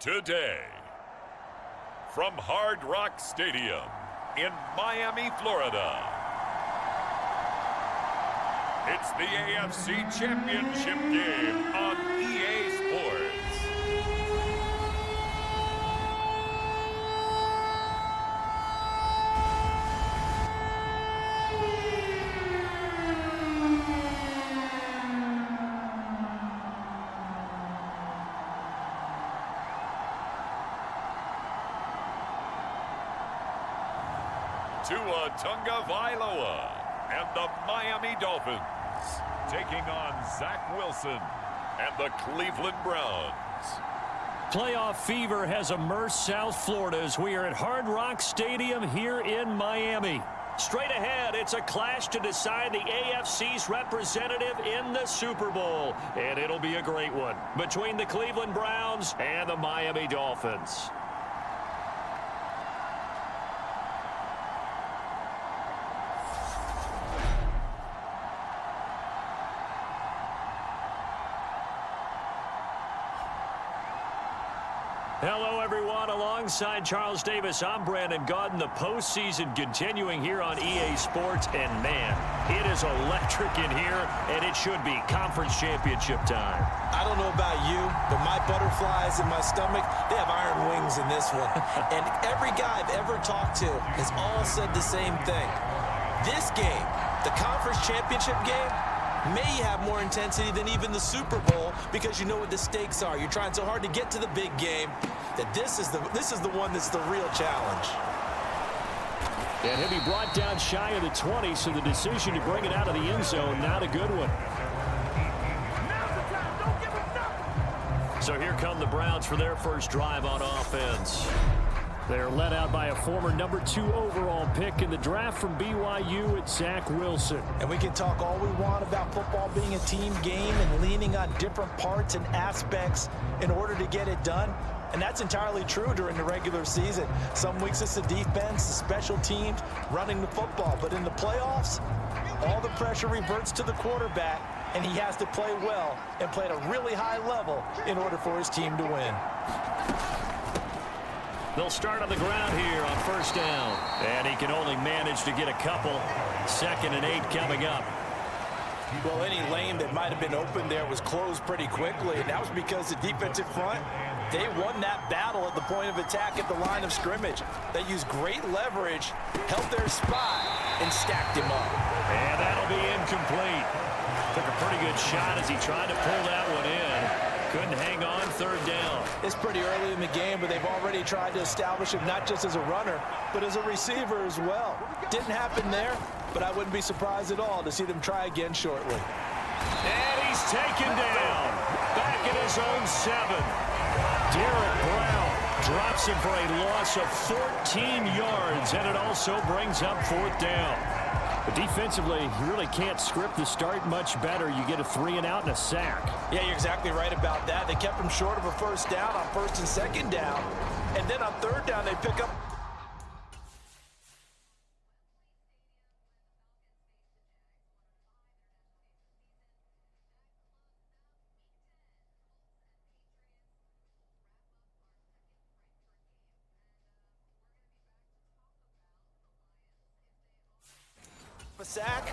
Today, from Hard Rock Stadium in Miami, Florida, it's the AFC Championship game on EA Sports. Tua Vailoa and the Miami Dolphins taking on Zach Wilson and the Cleveland Browns. Playoff fever has immersed South Florida as we are at Hard Rock Stadium here in Miami. Straight ahead, it's a clash to decide the AFC's representative in the Super Bowl. And it'll be a great one between the Cleveland Browns and the Miami Dolphins. Hello, everyone. Alongside Charles Davis, I'm Brandon Gaudin. The postseason continuing here on EA Sports. And, man, it is electric in here, and it should be conference championship time. I don't know about you, but my butterflies in my stomach, they have iron wings in this one. And every guy I've ever talked to has all said the same thing. This game, the conference championship game, may have more intensity than even the Super Bowl because you know what the stakes are. You're trying so hard to get to the big game that this is the one that's the real challenge. And he'll be brought down shy of the 20, so the decision to bring it out of the end zone, not a good one. So here come the Browns for their first drive on offense. They're led out by a former #2 overall pick in the draft from BYU, it's Zach Wilson. And we can talk all we want about football being a team game and leaning on different parts and aspects in order to get it done. And that's entirely true during the regular season. Some weeks it's the defense, the special teams, running the football. But in the playoffs, all the pressure reverts to the quarterback, and he has to play well and play at a really high level in order for his team to win. They'll start on the ground here on first down. And he can only manage to get a couple. 2nd and 8 coming up. Well, any lane that might have been open there was closed pretty quickly, and that was because the defensive front, they won that battle at the point of attack at the line of scrimmage. They used great leverage, held their spot, and stacked him up. And that'll be incomplete. Took a pretty good shot as he tried to pull that one in. Couldn't hang on 3rd down. It's pretty early in the game, but they've already tried to establish him not just as a runner, but as a receiver as well. Didn't happen there, but I wouldn't be surprised at all to see them try again shortly. And he's taken down. Back in his own 7. Derek Brown drops him for a loss of 14 yards, and it also brings up 4th down. But defensively, you really can't script the start much better. You get a 3 and out and a sack. Yeah, you're exactly right about that. They kept him short of a 1st down on 1st and 2nd down. And then on 3rd down, they pick up. A sack.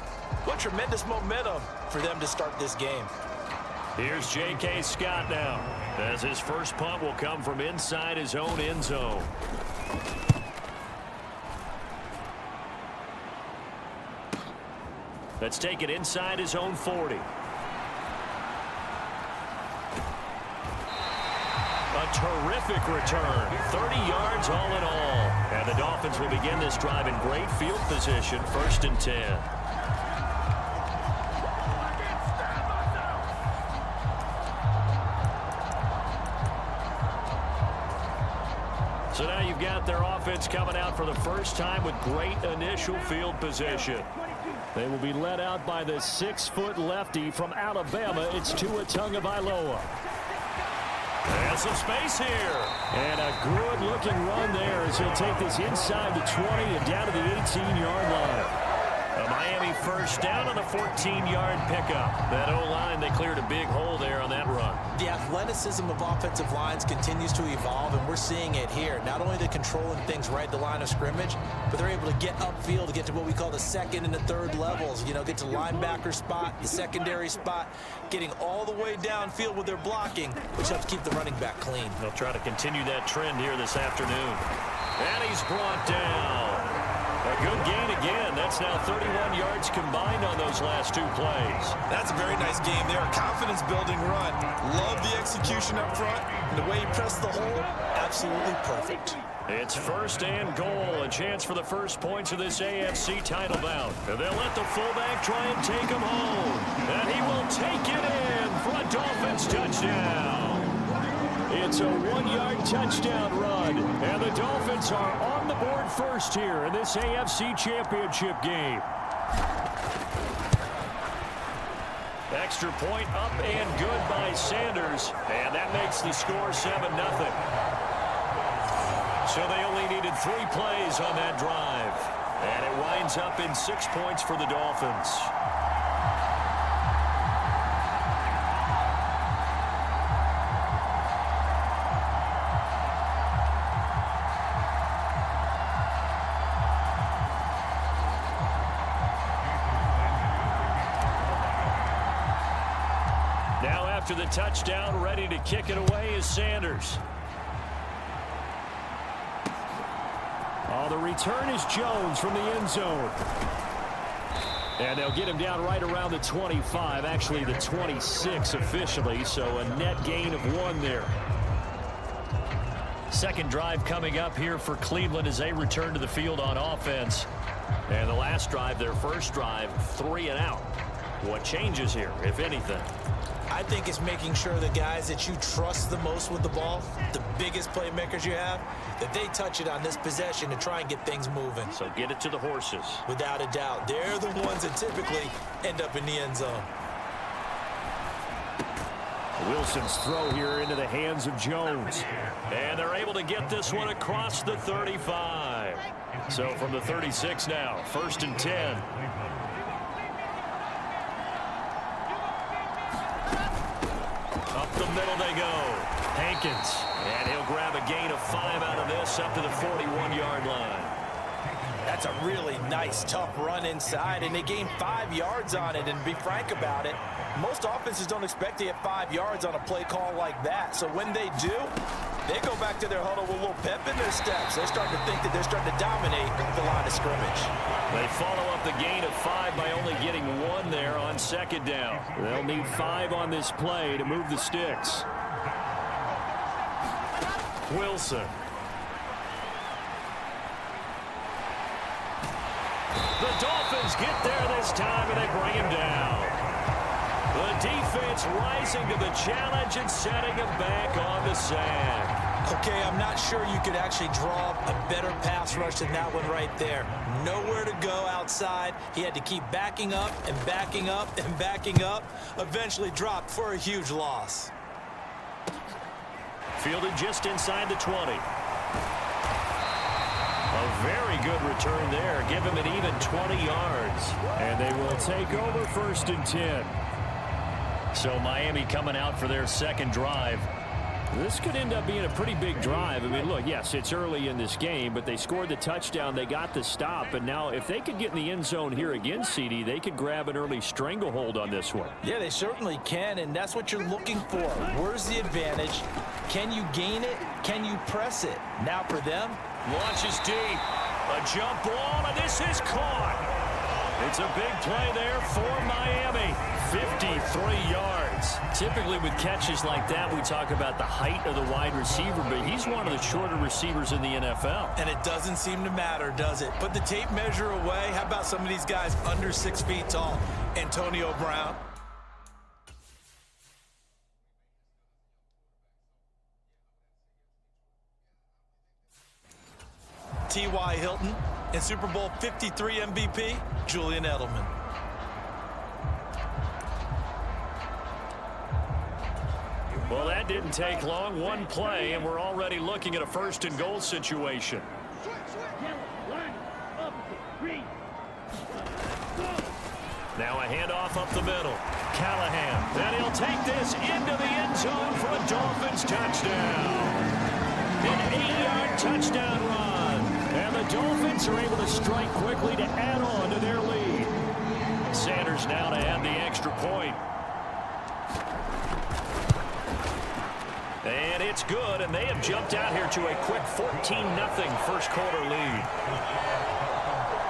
What tremendous momentum for them to start this game. Here's J.K. Scott now, as his first punt will come from inside his own end zone. Let's take it inside his own 40. A terrific return, 30 yards all in all. And the Dolphins will begin this drive in great field position, 1st and 10. So now you've got their offense coming out for the first time with great initial field position. They will be led out by the 6-foot lefty from Alabama. It's Tua Tagovailoa. Has some space here. And a good-looking run there as he'll take this inside the 20 and down to the 18-yard line. A Miami first down on a 14-yard pickup. That O-line, they cleared a big hole there on that run. The athleticism of offensive lines continues to evolve, and we're seeing it here. Not only are they controlling things right at the line of scrimmage, but they're able to get upfield to get to what we call the second and the third levels. You know, get to the linebacker spot, the secondary spot, getting all the way downfield with their blocking, which helps keep the running back clean. They'll try to continue that trend here this afternoon. And he's brought down. A good gain again. That's now 31 yards combined on those last two plays. That's a very nice game there. A confidence-building run. Love the execution up front. And the way he pressed the hole, absolutely perfect. It's first and goal. A chance for the first points of this AFC title bout. And they'll let the fullback try and take him home. And he will take it in for a Dolphins touchdown. It's a 1-yard touchdown run, and the Dolphins are on the board first here in this AFC Championship game. Extra point up and good by Sanders, and that makes the score 7-0. So they only needed 3 plays on that drive, and it winds up in 6 points for the Dolphins. After the touchdown, ready to kick it away is Sanders. Oh, the return is Jones from the end zone. And they'll get him down right around the 25, actually the 26 officially, so a net gain of 1 there. Second drive coming up here for Cleveland as they return to the field on offense. And the last drive, their first drive, 3 and out. What changes here, if anything? I think it's making sure the guys that you trust the most with the ball, the biggest playmakers you have, that they touch it on this possession to try and get things moving. So get it to the horses. Without a doubt. They're the ones that typically end up in the end zone. Wilson's throw here into the hands of Jones. And they're able to get this one across the 35. So from the 36 now, 1st and 10. Up the middle they go. Hankins. And he'll grab a gain of 5 out of this up to the 41-yard line. That's a really nice, tough run inside, and they gained 5 yards on it. And to be frank about it, most offenses don't expect to get 5 yards on a play call like that. So when they do, they go back to their huddle with a little pep in their steps. They start to think that they're starting to dominate the line of scrimmage. They follow up the gain of 5 by only getting 1 there on 2nd down. They'll need 5 on this play to move the sticks. Wilson. The Dolphins get there this time, and they bring him down. The defense rising to the challenge and setting him back on the sack. Okay, I'm not sure you could actually draw a better pass rush than that one right there. Nowhere to go outside. He had to keep backing up and backing up and backing up. Eventually dropped for a huge loss. Fielded just inside the 20. A very good return there. Give him an even 20 yards. And they will take over 1st and 10. So Miami coming out for their second drive. This could end up being a pretty big drive. I mean, look, yes, it's early in this game, but they scored the touchdown. They got the stop. And now if they could get in the end zone here again, CD, they could grab an early stranglehold on this one. Yeah, they certainly can, and that's what you're looking for. Where's the advantage? Can you gain it? Can you press it? Now for them, launches deep. A jump ball, and this is caught. It's a big play there for Miami. 53 yards. Typically with catches like that, we talk about the height of the wide receiver, but he's one of the shorter receivers in the NFL. And it doesn't seem to matter, does it? Put the tape measure away. How about some of these guys under 6 feet tall? Antonio Brown. T.Y. Hilton, and Super Bowl 53 MVP, Julian Edelman. Well, that didn't take long. 1 play, and we're already looking at a 1st and goal situation. Now a handoff up the middle. Callahan. Then he'll take this into the end zone for a Dolphins touchdown. An 8-yard touchdown run. And the Dolphins are able to strike quickly to add on to their lead. Sanders now to add the extra point. And it's good, and they have jumped out here to a quick 14-0 first quarter lead.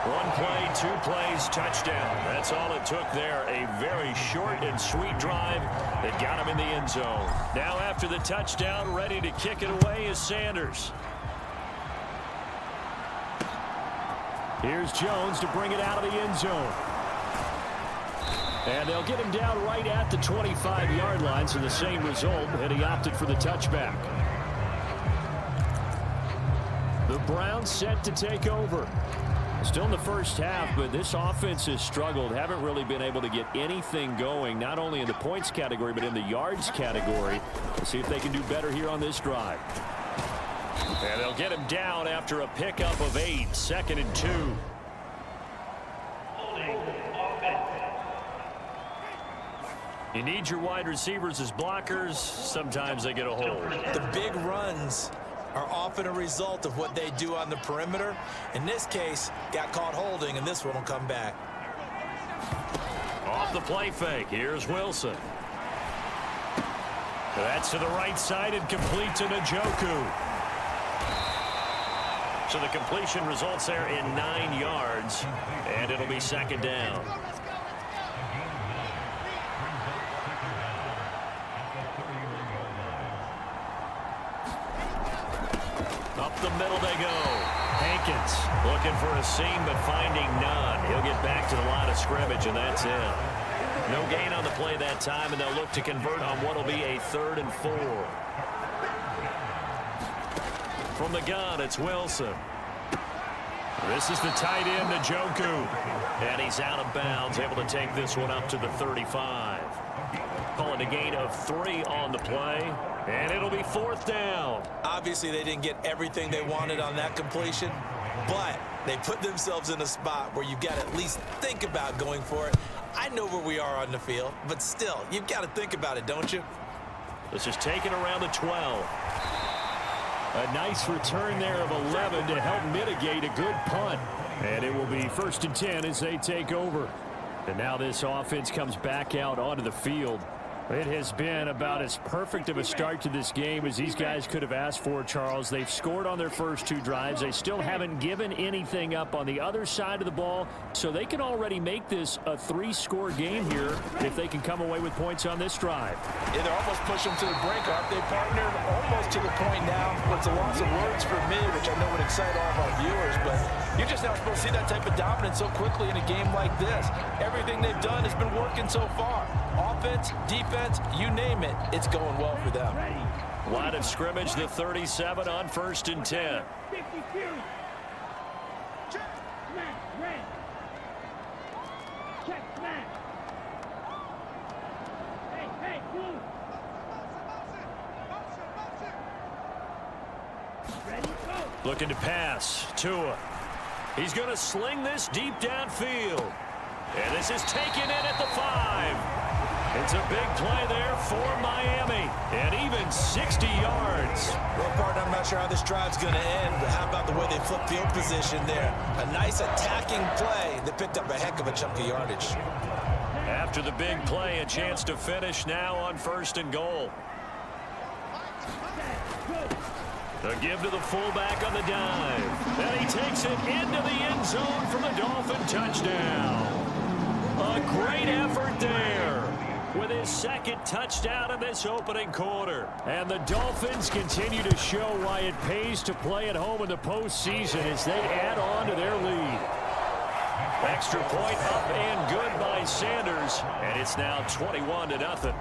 1 play, 2 plays, touchdown. That's all it took there. A very short and sweet drive that got him in the end zone. Now after the touchdown, ready to kick it away is Sanders. Here's Jones to bring it out of the end zone. And they'll get him down right at the 25-yard line, so the same result, and he opted for the touchback. The Browns set to take over. Still in the first half, but this offense has struggled. Haven't really been able to get anything going, not only in the points category, but in the yards category. We'll see if they can do better here on this drive. And they'll get him down after a pickup of 8, 2nd and 2. You need your wide receivers as blockers. Sometimes they get a hold. The big runs are often a result of what they do on the perimeter. In this case, got caught holding, and this one will come back. Off the play fake. Here's Wilson. That's to the right side and complete to Njoku. So the completion results there in 9 yards, and it'll be 2nd down. Up the middle they go. Hankins looking for a seam but finding none. He'll get back to the line of scrimmage, and that's it. No gain on the play that time, and they'll look to convert on what will be a 3rd and 4. From the gun, it's Wilson. This is the tight end, Njoku. And he's out of bounds, able to take this one up to the 35. Call it a gain of 3 on the play. And it'll be 4th down. Obviously, they didn't get everything they wanted on that completion, but they put themselves in a spot where you've got to at least think about going for it. I know where we are on the field, but still, you've got to think about it, don't you? This is taken around the 12. A nice return there of 11 to help mitigate a good punt. And it will be 1st and 10 as they take over. And now this offense comes back out onto the field. It has been about as perfect of a start to this game as these guys could have asked for, Charles. They've scored on their first 2 drives. They still haven't given anything up on the other side of the ball, so they can already make this a 3-score game here if they can come away with points on this drive. Yeah, they're almost pushing them to the brink. Aren't they partnered almost to the point now? It's a loss of words for me, which I know would excite all of our viewers, but you're just not supposed to see that type of dominance so quickly in a game like this. Everything they've done has been working so far. Offense, defense, you name it, it's going well for them. Line of scrimmage, the 37 on 1st and 10. Looking to pass. Tua. He's going to sling this deep downfield. And this is taken in at the 5. It's a big play there for Miami. And even 60 yards. Well, partner, I'm not sure how this drive's going to end, but how about the way they flip field position there? A nice attacking play that picked up a heck of a chunk of yardage. After the big play, a chance to finish now on 1st and goal. The give to the fullback on the dive. And he takes it into the end zone for the Dolphin touchdown. A great effort there with his 2nd touchdown in this opening quarter. And the Dolphins continue to show why it pays to play at home in the postseason as they add on to their lead. Extra point up and good by Sanders. And it's now 21-0.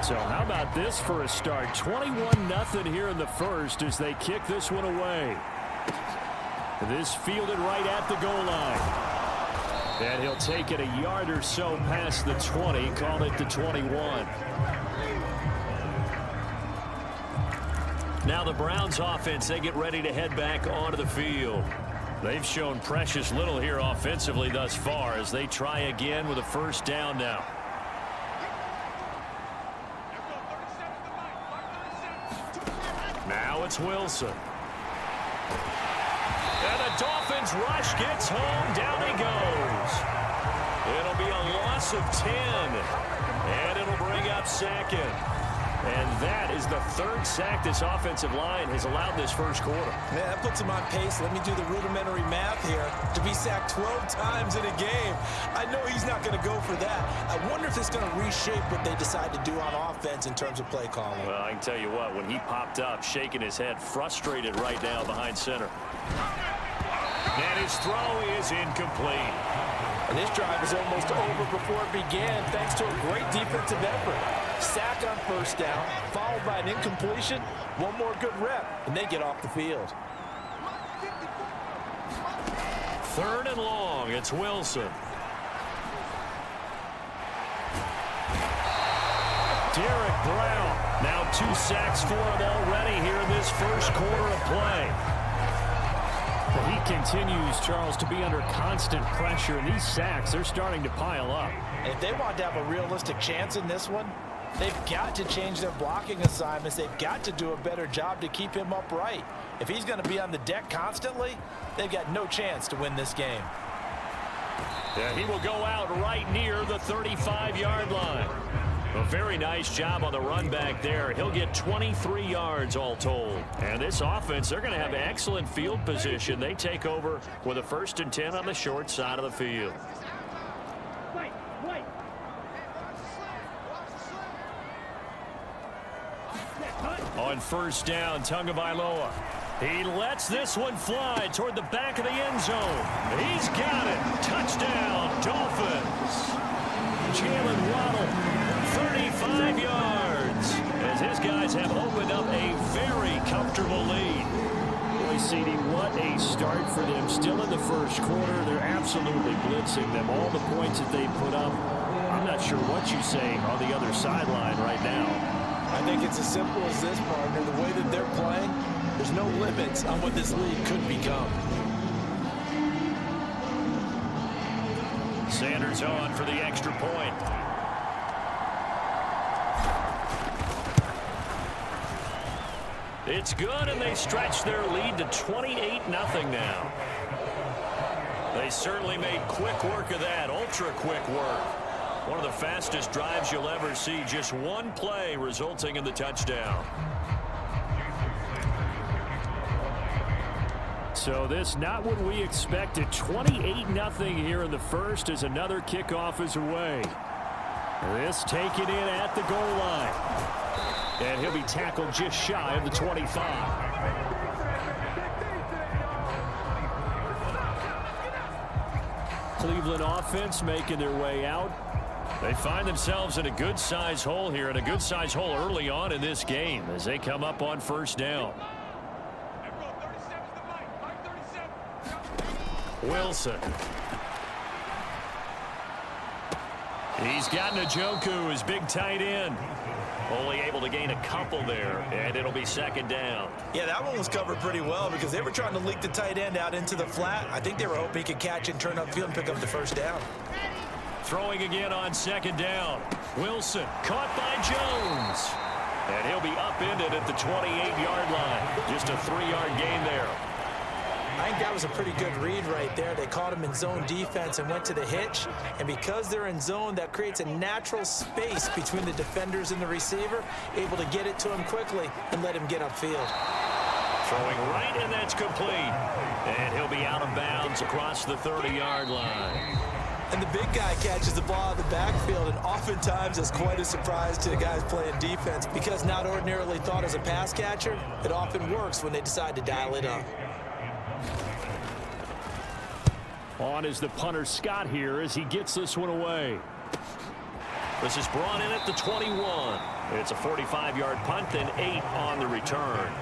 So how about this for a start? 21-0 here in the first as they kick this one away. This fielded right at the goal line. And he'll take it a yard or so past the 20, call it the 21. Now the Browns offense, they get ready to head back onto the field. They've shown precious little here offensively thus far as they try again with a 1st down now. So it's Wilson. And the Dolphins rush gets home. Down he goes. It'll be a loss of 10. And it'll bring up second. And that is the third sack this offensive line has allowed this first quarter. Yeah, that puts him on pace. Let me do the rudimentary math here. To be sacked 12 times in a game, I know he's not going to go for that. I wonder if it's going to reshape what they decide to do on offense in terms of play calling. Well, I can tell you what, when he popped up, shaking his head, frustrated right now behind center. And his throw is incomplete. And this drive is almost over before it began, thanks to a great defensive effort. Sack on first down, followed by an incompletion. One more good rep, and they get off the field. Third and long, it's Wilson. Derek Brown, now 2 sacks for him already here in this first quarter of play. But he continues, Charles, to be under constant pressure, and these sacks, they're starting to pile up. And if they want to have a realistic chance in this one, they've got to change their blocking assignments. They've got to do a better job to keep him upright. If he's going to be on the deck constantly, they've got no chance to win this game. Yeah, he will go out right near the 35-yard line. A very nice job on the run back there. He'll get 23 yards all told. And this offense, they're going to have excellent field position. They take over with a 1st and 10 on the short side of the field. On first down, Tagovailoa. He lets this one fly toward the back of the end zone. He's got it. Touchdown, Dolphins. Jalen Waddle, 35 yards, as his guys have opened up a very comfortable lead. Boy, CD, what a start for them. Still in the first quarter, they're absolutely blitzing them. All the points that they put up, I'm not sure what you say on the other sideline right now. I think it's as simple as this, partner. The way that they're playing, there's no limits on what this league could become. Sanders on for the extra point. It's good, and they stretch their lead to 28-0 now. They certainly made quick work of that, ultra-quick work. One of the fastest drives you'll ever see, just one play resulting in the touchdown. So this not what we expected. 28-0 here in the first as another kickoff is away. This taken in at the goal line. And he'll be tackled just shy of the 25. Cleveland offense making their way out. They find themselves in a good-sized hole here, and a good-sized hole early on in this game as they come up on first down. Wilson. He's got Njoku, his big tight end. Only able to gain a couple there, and it'll be second down. Yeah, that one was covered pretty well because they were trying to leak the tight end out into the flat. I think they were hoping he could catch and turn upfield and pick up the first down. Throwing again on second down. Wilson caught by Jones. And he'll be upended at the 28-yard line. Just a 3-yard gain there. I think that was a pretty good read right there. They caught him in zone defense and went to the hitch. And because they're in zone, that creates a natural space between the defenders and the receiver, able to get it to him quickly and let him get upfield. Throwing right, and that's complete. And he'll be out of bounds across the 30-yard line. And the big guy catches the ball in the backfield, and oftentimes it's quite a surprise to the guys playing defense because not ordinarily thought as a pass catcher, it often works when they decide to dial it up. On is the punter Scott here as he gets this one away. This is brought in at the 21. It's a 45-yard punt and 8 on the return.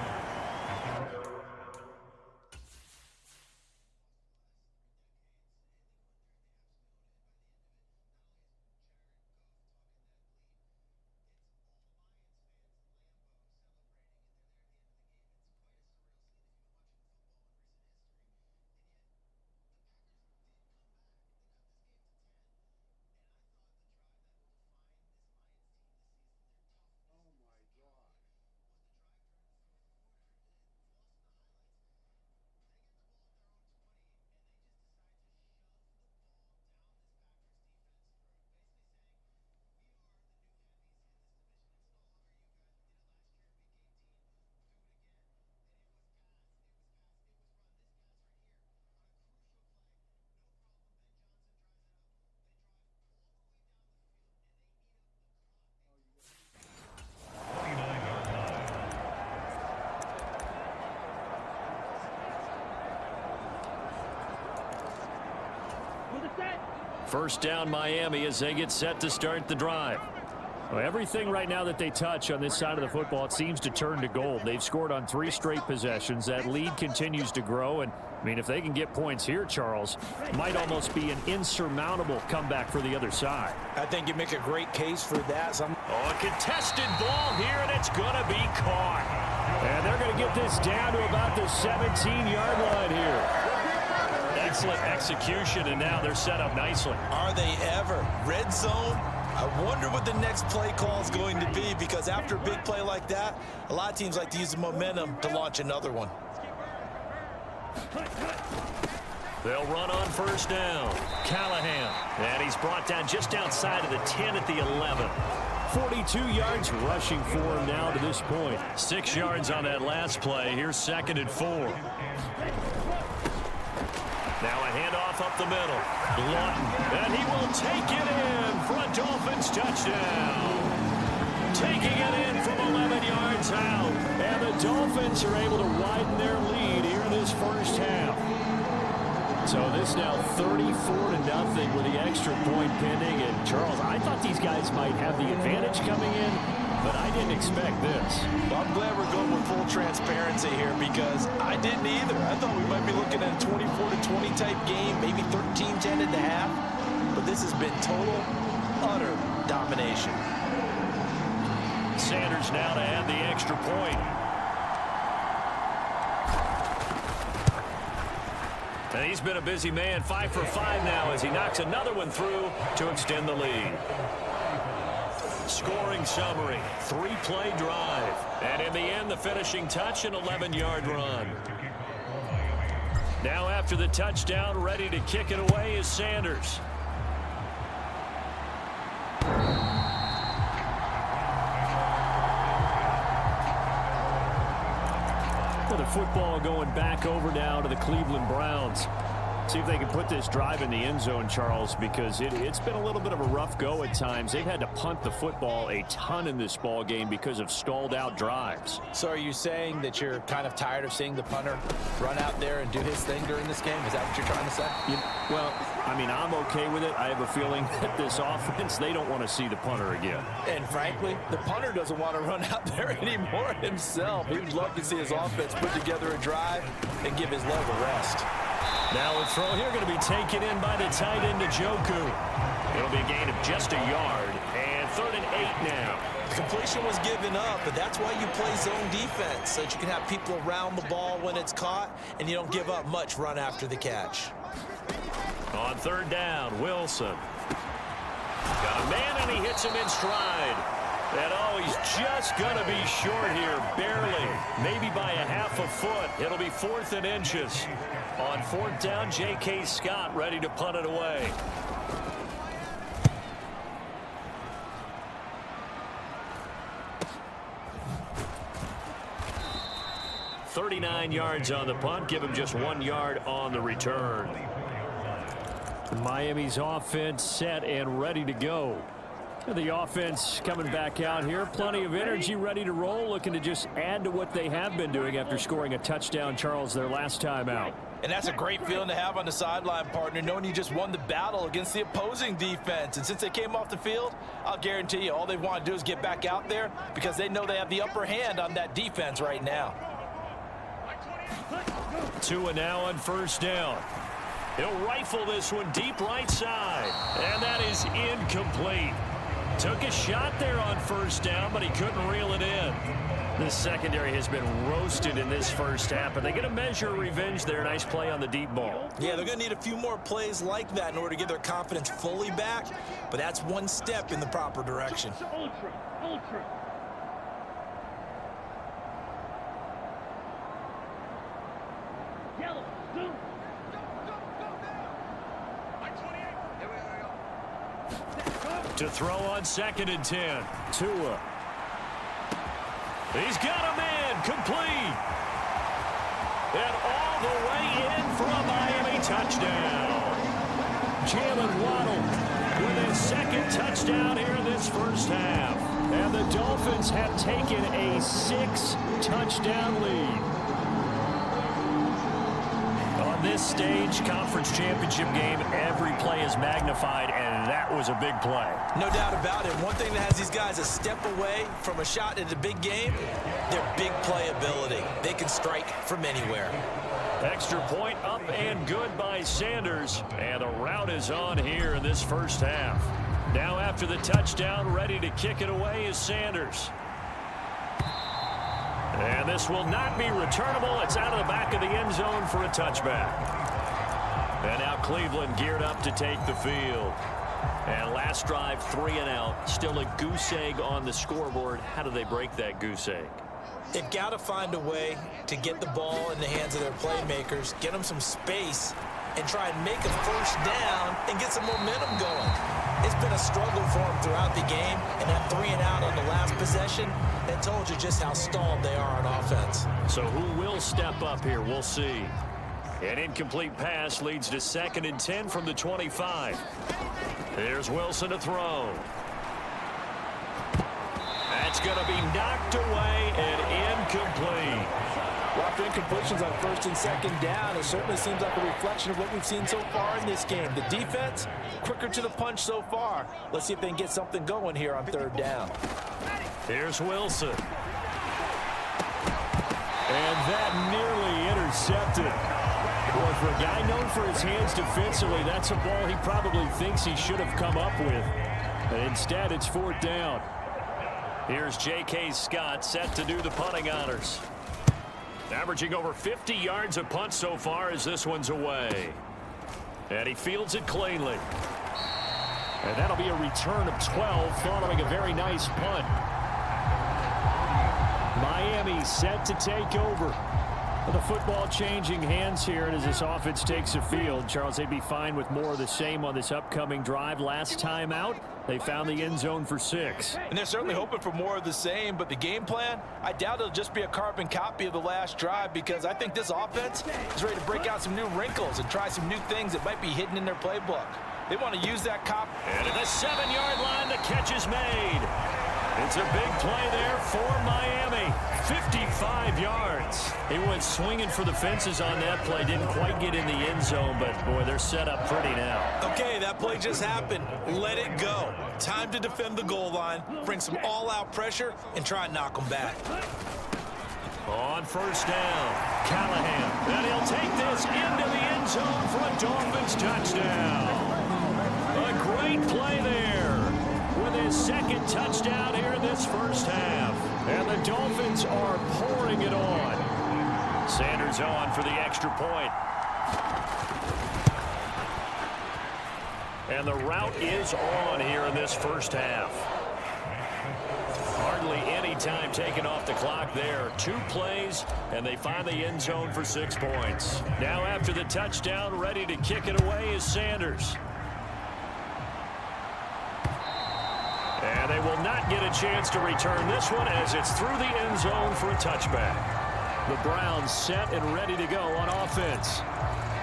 First down Miami as they get set to start the drive. Well, everything right now that they touch on this side of the football, it seems to turn to gold. They've scored on 3 straight possessions. That lead continues to grow. And, I mean, if they can get points here, Charles, might almost be an insurmountable comeback for the other side. I think you make a great case for that. A contested ball here, and it's going to be caught. And they're going to get this down to about the 17-yard line here. Excellent execution, and now they're set up nicely. Are they ever? Red zone? I wonder what the next play call is going to be, because after a big play like that, a lot of teams like to use the momentum to launch another one. They'll run on first down. Callahan, and he's brought down just outside of the 10 at the 11. 42 yards rushing for him now to this point. 6 yards on that last play. Here's 2nd and 4. Now a handoff up the middle. Lawton, and he will take it in for a Dolphins touchdown. Taking it in from 11 yards out. And the Dolphins are able to widen their lead here in this first half. So this now 34-0 with the extra point pending. And Charles, I thought these guys might have the advantage coming in, but I didn't expect this. Well, I'm glad we're going with full transparency here, because I didn't either. I thought we might be looking at a 24-20 type game, maybe 13-10 at the half. But this has been total, utter domination. Sanders now to add the extra point. And he's been a busy man, 5 for 5 now as he knocks another one through to extend the lead. Scoring summary, 3-play drive. And in the end, the finishing touch, an 11-yard run. Now after the touchdown, ready to kick it away is Sanders. The football going back over now to the Cleveland Browns. See if they can put this drive in the end zone, Charles, because it's been a little bit of a rough go at times. They've had to punt the football a ton in this ball game because of stalled out drives. So are you saying that you're kind of tired of seeing the punter run out there and do his thing during this game? Is that what you're trying to say? Well, I mean, I'm okay with it. I have a feeling that this offense, they don't want to see the punter again. And frankly, the punter doesn't want to run out there anymore himself. He would love to see his offense put together a drive and give his leg a rest. Now a throw here going to be taken in by the tight end Njoku. It'll be a gain of just a yard, and 3rd and 8 now. The completion was given up, but that's why you play zone defense, so that you can have people around the ball when it's caught, and you don't give up much run after the catch. On 3rd down, Wilson. Got a man, and he hits him in stride. And oh, he's just going to be short here, barely. Maybe by a half a foot. It'll be 4th and inches. On 4th down, J.K. Scott ready to punt it away. .39 yards on the punt. Give him just 1 yard on the return. Miami's offense set and ready to go. The offense coming back out here. Plenty of energy, ready to roll, looking to just add to what they have been doing after scoring a touchdown, Charles, their last time out. And that's a great feeling to have on the sideline, partner, knowing you just won the battle against the opposing defense. And since they came off the field, I'll guarantee you all they want to do is get back out there, because they know they have the upper hand on that defense right now. Tua now on 1st down. He'll rifle this one deep right side. And that is incomplete. Took a shot there on 1st down, but he couldn't reel it in. This secondary has been roasted in this first half, and they're going to measure revenge there. Nice play on the deep ball. Yeah, they're going to need a few more plays like that in order to get their confidence fully back, but that's one step in the proper direction. Ultra. Yellow, blue. To throw on 2nd and 10. Tua. He's got a man, complete. And all the way in for a Miami touchdown. Jalen Waddle with his 2nd touchdown here in this first half. And the Dolphins have taken a 6-touchdown lead. On this stage, conference championship game, every play is magnified, and that was a big play. No doubt about it. One thing that has these guys a step away from a shot in a big game, their big play ability. They can strike from anywhere. Extra point up and good by Sanders, and the route is on here in this first half. Now after the touchdown, ready to kick it away is Sanders. And this will not be returnable. It's out of the back of the end zone for a touchback. And now Cleveland geared up to take the field. And last drive, 3 and out. Still a goose egg on the scoreboard. How do they break that goose egg? They've got to find a way to get the ball in the hands of their playmakers, get them some space, and try and make a first down and get some momentum going. It's been a struggle for them throughout the game, and that 3 and out on the last possession, that told you just how stalled they are on offense. So who will step up here? We'll see. An incomplete pass leads to 2nd and 10 from the 25. Here's Wilson to throw. That's going to be knocked away and incomplete. Rough incompletions on 1st and 2nd down. It certainly seems like a reflection of what we've seen so far in this game. The defense, quicker to the punch so far. Let's see if they can get something going here on 3rd down. Here's Wilson. And that nearly intercepted. Boy, for a guy known for his hands defensively, that's a ball he probably thinks he should have come up with. But instead, it's 4th down. Here's J.K. Scott set to do the punting honors. Averaging over 50 yards a punt so far as this one's away. And he fields it cleanly. And that'll be a return of 12 following a very nice punt. Miami set to take over. The football changing hands here as this offense takes the field. Charles, they'd be fine with more of the same on this upcoming drive. Last time out, they found the end zone for 6. And they're certainly hoping for more of the same, but the game plan, I doubt it'll just be a carbon copy of the last drive, because I think this offense is ready to break out some new wrinkles and try some new things that might be hidden in their playbook. They want to use that cop. And at the 7-yard line, the catch is made. It's a big play there for Miami. 55 yards. He went swinging for the fences on that play. Didn't quite get in the end zone, but, boy, they're set up pretty now. Okay, that play just happened. Let it go. Time to defend the goal line, bring some all-out pressure, and try and knock them back. On 1st down, Callahan. And he'll take this into the end zone for a Dolphins touchdown. A great play there with his 2nd touchdown here in this first half. And the Dolphins are pouring it on. Sanders on for the extra point. And the route is on here in this first half. Hardly any time taken off the clock there. 2 plays, and they find the end zone for 6 points. Now after the touchdown, ready to kick it away is Sanders. And they will not get a chance to return this one as it's through the end zone for a touchback. The Browns set and ready to go on offense.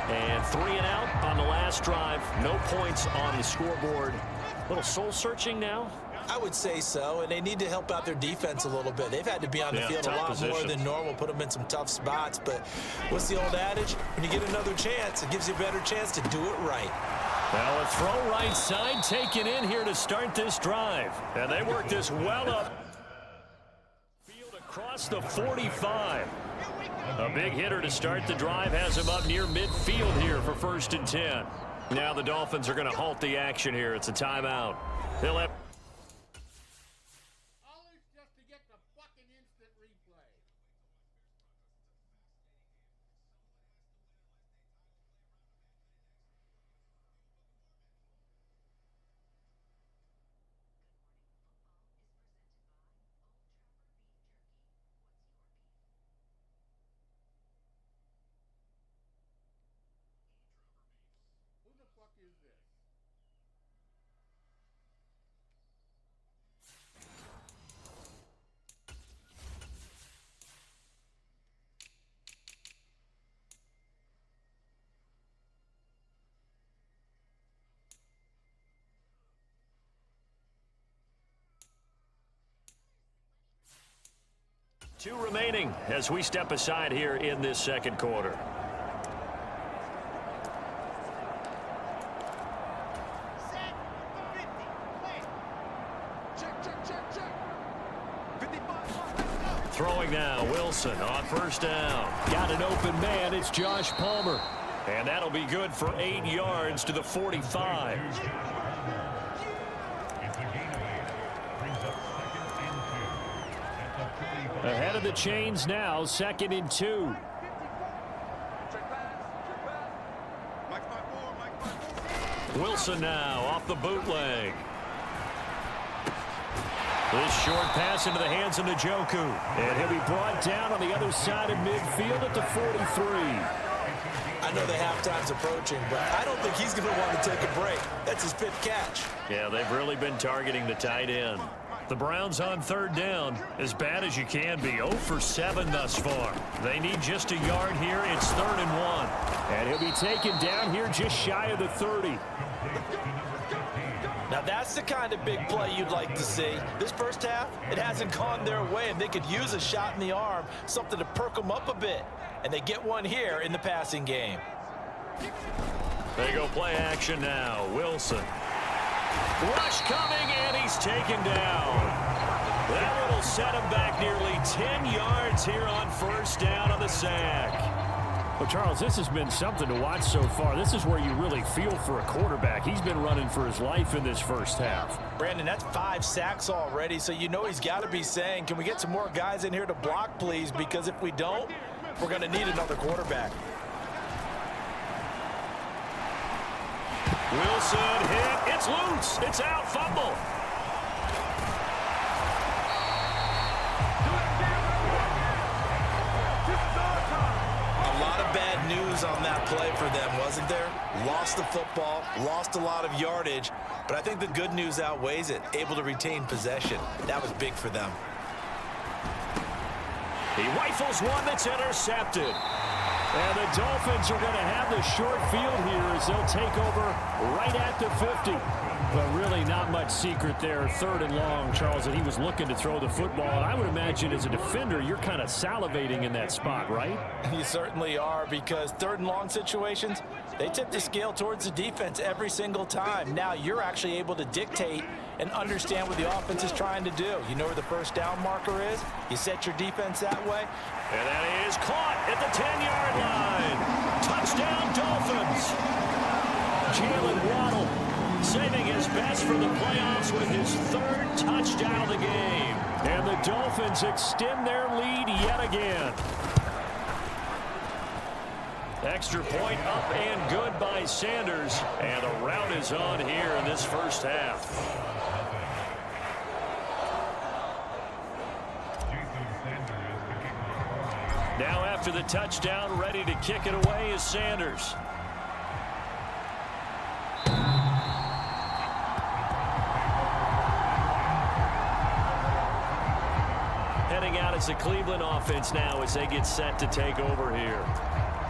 And 3 and out on the last drive. No points on the scoreboard. A little soul-searching now? I would say so, and they need to help out their defense a little bit. They've had to be on the field a lot more than normal, put them in some tough spots. But what's the old adage? When you get another chance, it gives you a better chance to do it right. Now a throw right side taken in here to start this drive. And they work this well up. Field across the 45. A big hitter to start the drive has him up near midfield here for 1st and 10. Now the Dolphins are going to halt the action here. It's a timeout. They'll have Two remaining as we step aside here in this second quarter. throwing now. Wilson on first down. Got an open man. It's Josh Palmer. And that'll be good for 8 yards to the 45. Ahead of the chains now, 2nd and 2. Wilson now off the bootleg. This short pass into the hands of Njoku. And he'll be brought down on the other side of midfield at the 43. I know the halftime's approaching, but I don't think he's going to want to take a break. That's his 5th catch. Yeah, they've really been targeting the tight end. The Browns on 3rd down, as bad as you can be. 0 for 7 thus far. They need just a yard here. It's 3rd and 1. And he'll be taken down here just shy of the 30. Now that's the kind of big play you'd like to see. This first half, it hasn't gone their way, and they could use a shot in the arm, something to perk them up a bit. And they get one here in the passing game. They go play action now. Wilson. Rush coming, and he's taken down. That will set him back nearly 10 yards here on first down on the sack. Well, Charles, this has been something to watch so far. This is where you really feel for a quarterback. He's been running for his life in this first half. Brandon, that's 5 sacks already, so you know he's got to be saying, can we get some more guys in here to block, please? Because if we don't, we're going to need another quarterback. Wilson hit. It's loose. It's out. Fumble. A lot of bad news on that play for them, wasn't there? Lost the football, lost a lot of yardage, but I think the good news outweighs it. Able to retain possession. That was big for them. He rifles one that's intercepted. And the Dolphins are going to have the short field here as they'll take over right at the 50. But really not much secret there. 3rd and long, Charles, that he was looking to throw the football. And I would imagine as a defender, you're kind of salivating in that spot, right? You certainly are, because 3rd and long situations, they tip the scale towards the defense every single time. Now you're actually able to dictate and understand what the offense is trying to do. You know where the first down marker is. You set your defense that way. And that is caught at the 10-yard line. Touchdown, Dolphins. Jalen Waddle saving his best for the playoffs with his 3rd touchdown of the game. And the Dolphins extend their lead yet again. Extra point up and good by Sanders. And a rout is on here in this first half. Now after the touchdown, ready to kick it away is Sanders. Heading out as the Cleveland offense now as they get set to take over here.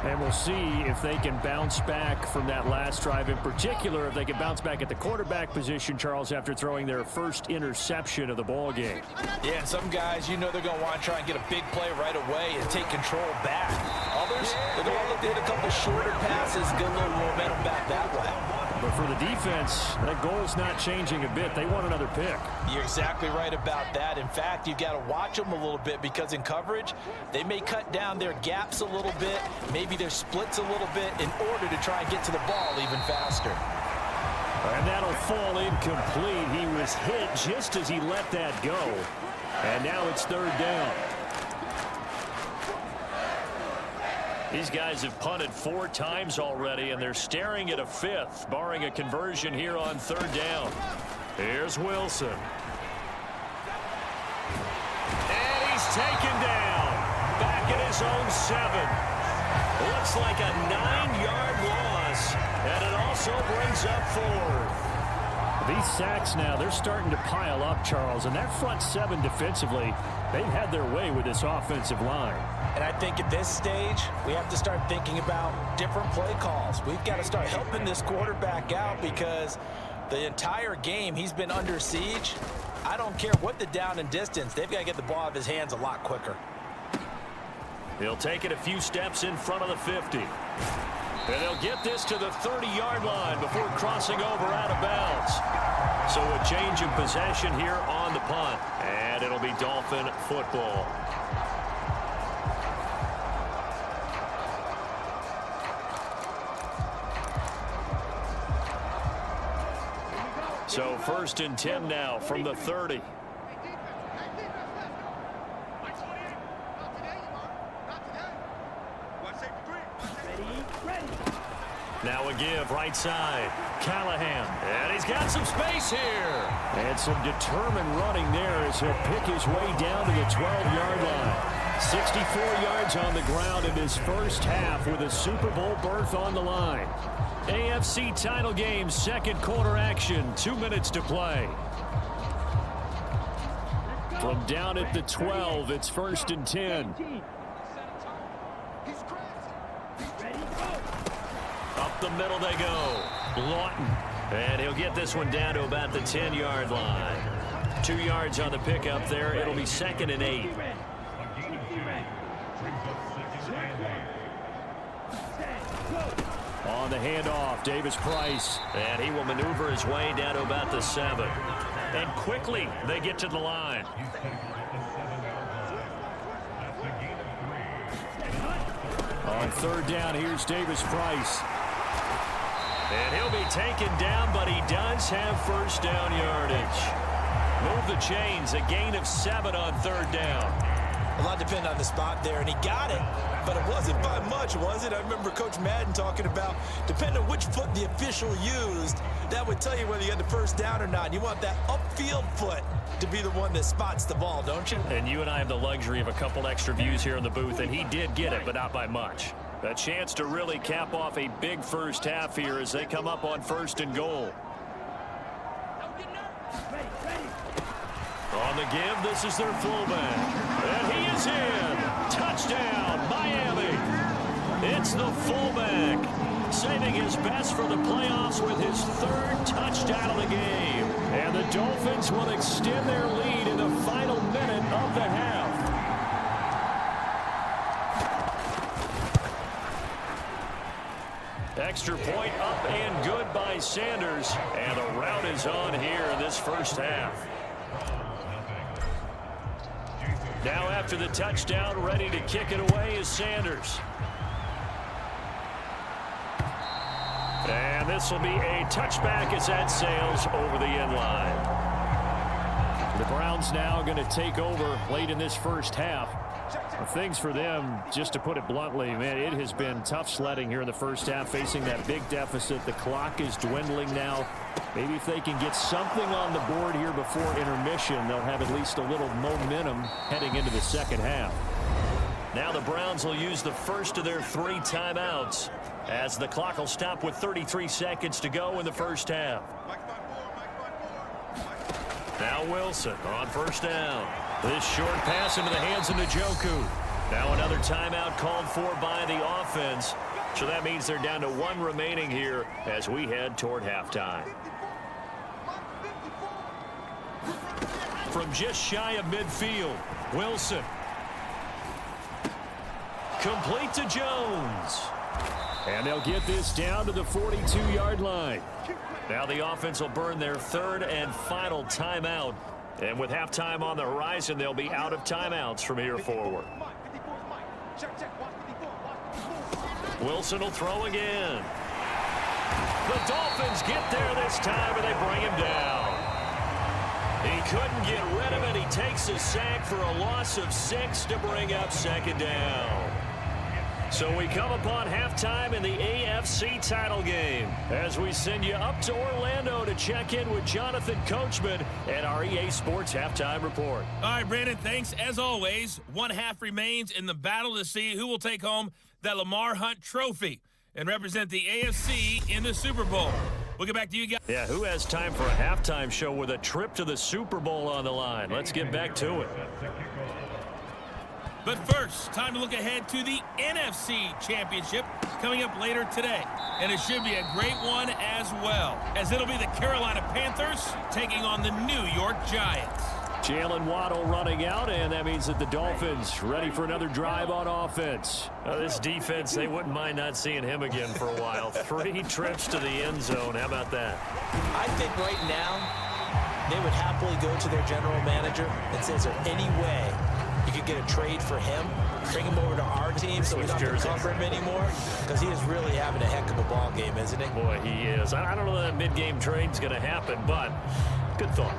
And we'll see if they can bounce back from that last drive. In particular, if they can bounce back at the quarterback position, Charles, after throwing their first interception of the ball game. Yeah, and some guys, you know they're going to want to try and get a big play right away and take control back. Others, they're going to look to hit a couple shorter passes, get a little momentum back that way. But for the defense, that goal's not changing a bit. They want another pick. You're exactly right about that. In fact, you've got to watch them a little bit, because in coverage, they may cut down their gaps a little bit, maybe their splits a little bit, in order to try and get to the ball even faster. And that'll fall incomplete. He was hit just as he let that go. And now it's 3rd down. These guys have punted 4 times already, and they're staring at a 5th, barring a conversion here on 3rd down. Here's Wilson. And he's taken down. Back at his own 7. Looks like a 9-yard loss, and it also brings up 4. These sacks now, they're starting to pile up, Charles. And that front 7 defensively, they've had their way with this offensive line. And I think at this stage, we have to start thinking about different play calls. We've got to start helping this quarterback out, because the entire game he's been under siege. I don't care what the down and distance. They've got to get the ball out of his hands a lot quicker. He'll take it a few steps in front of the 50. And they'll get this to the 30-yard line before crossing over out of bounds. So a change of possession here on the punt. And instead, it'll be Dolphin football. So 1st and 10 now from the 30. Now a give right side. Callahan. And he's got some space here. And some determined running there as he'll pick his way down to the 12-yard line. 64 yards on the ground in his first half with a Super Bowl berth on the line. AFC title game, second quarter action. 2 minutes to play. From down at the 12, it's 1st and 10. Up the middle they go. Lawton. And he'll get this one down to about the 10-yard line. 2 yards on the pickup there. It'll be 2nd and 8. On the handoff, Davis Price. And he will maneuver his way down to about the 7. And quickly they get to the line. On 3rd down, here's Davis Price. And he'll be taken down, but he does have 1st down yardage. Move the chains, a gain of 7 on 3rd down. A lot depended on the spot there, and he got it, but it wasn't by much, was it? I remember Coach Madden talking about, depending on which foot the official used, that would tell you whether you had the 1st down or not. You want that upfield foot to be the one that spots the ball, don't you? And you and I have the luxury of a couple extra views here in the booth, and he did get it, but not by much. A chance to really cap off a big first half here as they come up on 1st and goal. On the give, this is their fullback. And he is in. Touchdown, Miami. It's the fullback, saving his best for the playoffs with his 3rd touchdown of the game. And the Dolphins will extend their lead in the final minute of the half. Extra point up and good by Sanders. And the rout is on here in this first half. Now after the touchdown, ready to kick it away is Sanders. And this will be a touchback as that sails over the end line. The Browns now going to take over late in this first half. Things for them, just to put it bluntly, man, it has been tough sledding here in the first half, facing that big deficit. The clock is dwindling now. Maybe if they can get something on the board here before intermission, they'll have at least a little momentum heading into the second half. Now the Browns will use the first of their 3 timeouts as the clock will stop with 33 seconds to go in the first half. Now Wilson on 1st down. This short pass into the hands of Njoku. Now another timeout called for by the offense. So that means they're down to 1 remaining here as we head toward halftime. From just shy of midfield, Wilson. Complete to Jones. And they'll get this down to the 42-yard line. Now the offense will burn their 3rd and final timeout. And with halftime on the horizon, they'll be out of timeouts from here forward. Wilson will throw again. The Dolphins get there this time, and they bring him down. He couldn't get rid of it. He takes a sack for a loss of 6 to bring up 2nd down. So we come upon halftime in the AFC title game as we send you up to Orlando to check in with Jonathan Coachman and our EA Sports Halftime Report. All right, Brandon, thanks. As always, 1 half remains in the battle to see who will take home that Lamar Hunt trophy and represent the AFC in the Super Bowl. We'll get back to you guys. Yeah, who has time for a halftime show with a trip to the Super Bowl on the line? Let's get back to it. But first, time to look ahead to the NFC Championship coming up later today. And it should be a great one as well, as it'll be the Carolina Panthers taking on the New York Giants. Jalen Waddle running out, and that means that the Dolphins ready for another drive on offense. This defense, they wouldn't mind not seeing him again for a while. 3 trips to the end zone. How about that? I think right now they would happily go to their general manager and say, is there any way you could get a trade for him, bring him over to our team so we don't have to cover him anymore? Because he is really having a heck of a ball game, isn't he? Boy, he is. I don't know that mid-game trade's going to happen, but good thought.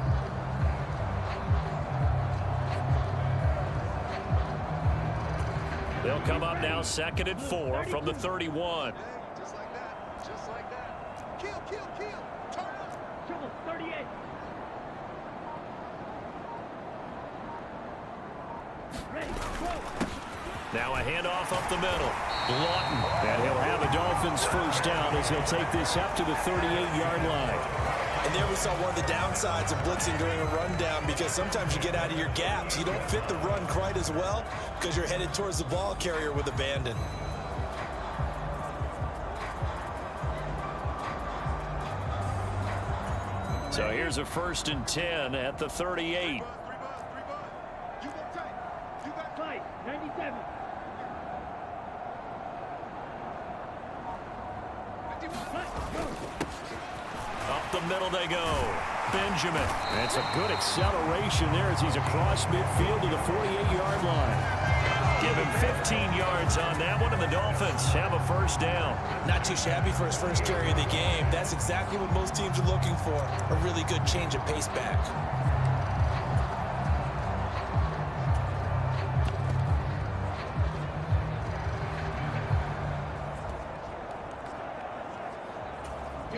They'll come up now 2nd and 4 from the 31. Just like that. Just like that. Kill, kill, kill. Turn up. Trouble, 38. Ready, go. Now a handoff up the middle. Lawton. And he'll have a Dolphins first down as he'll take this up to the 38-yard line. And there we saw one of the downsides of blitzing during a rundown, because sometimes you get out of your gaps. You don't fit the run quite as well because you're headed towards the ball carrier with abandon. So here's a 1st and 10 at the 38. You go tight. You got tight. 97. Up the middle they go. Benjamin. That's a good acceleration there as he's across midfield to the 48-yard line. Give him 15 yards on that one, and the Dolphins have a first down. Not too shabby for his first carry of the game. That's exactly what most teams are looking for, a really good change of pace back.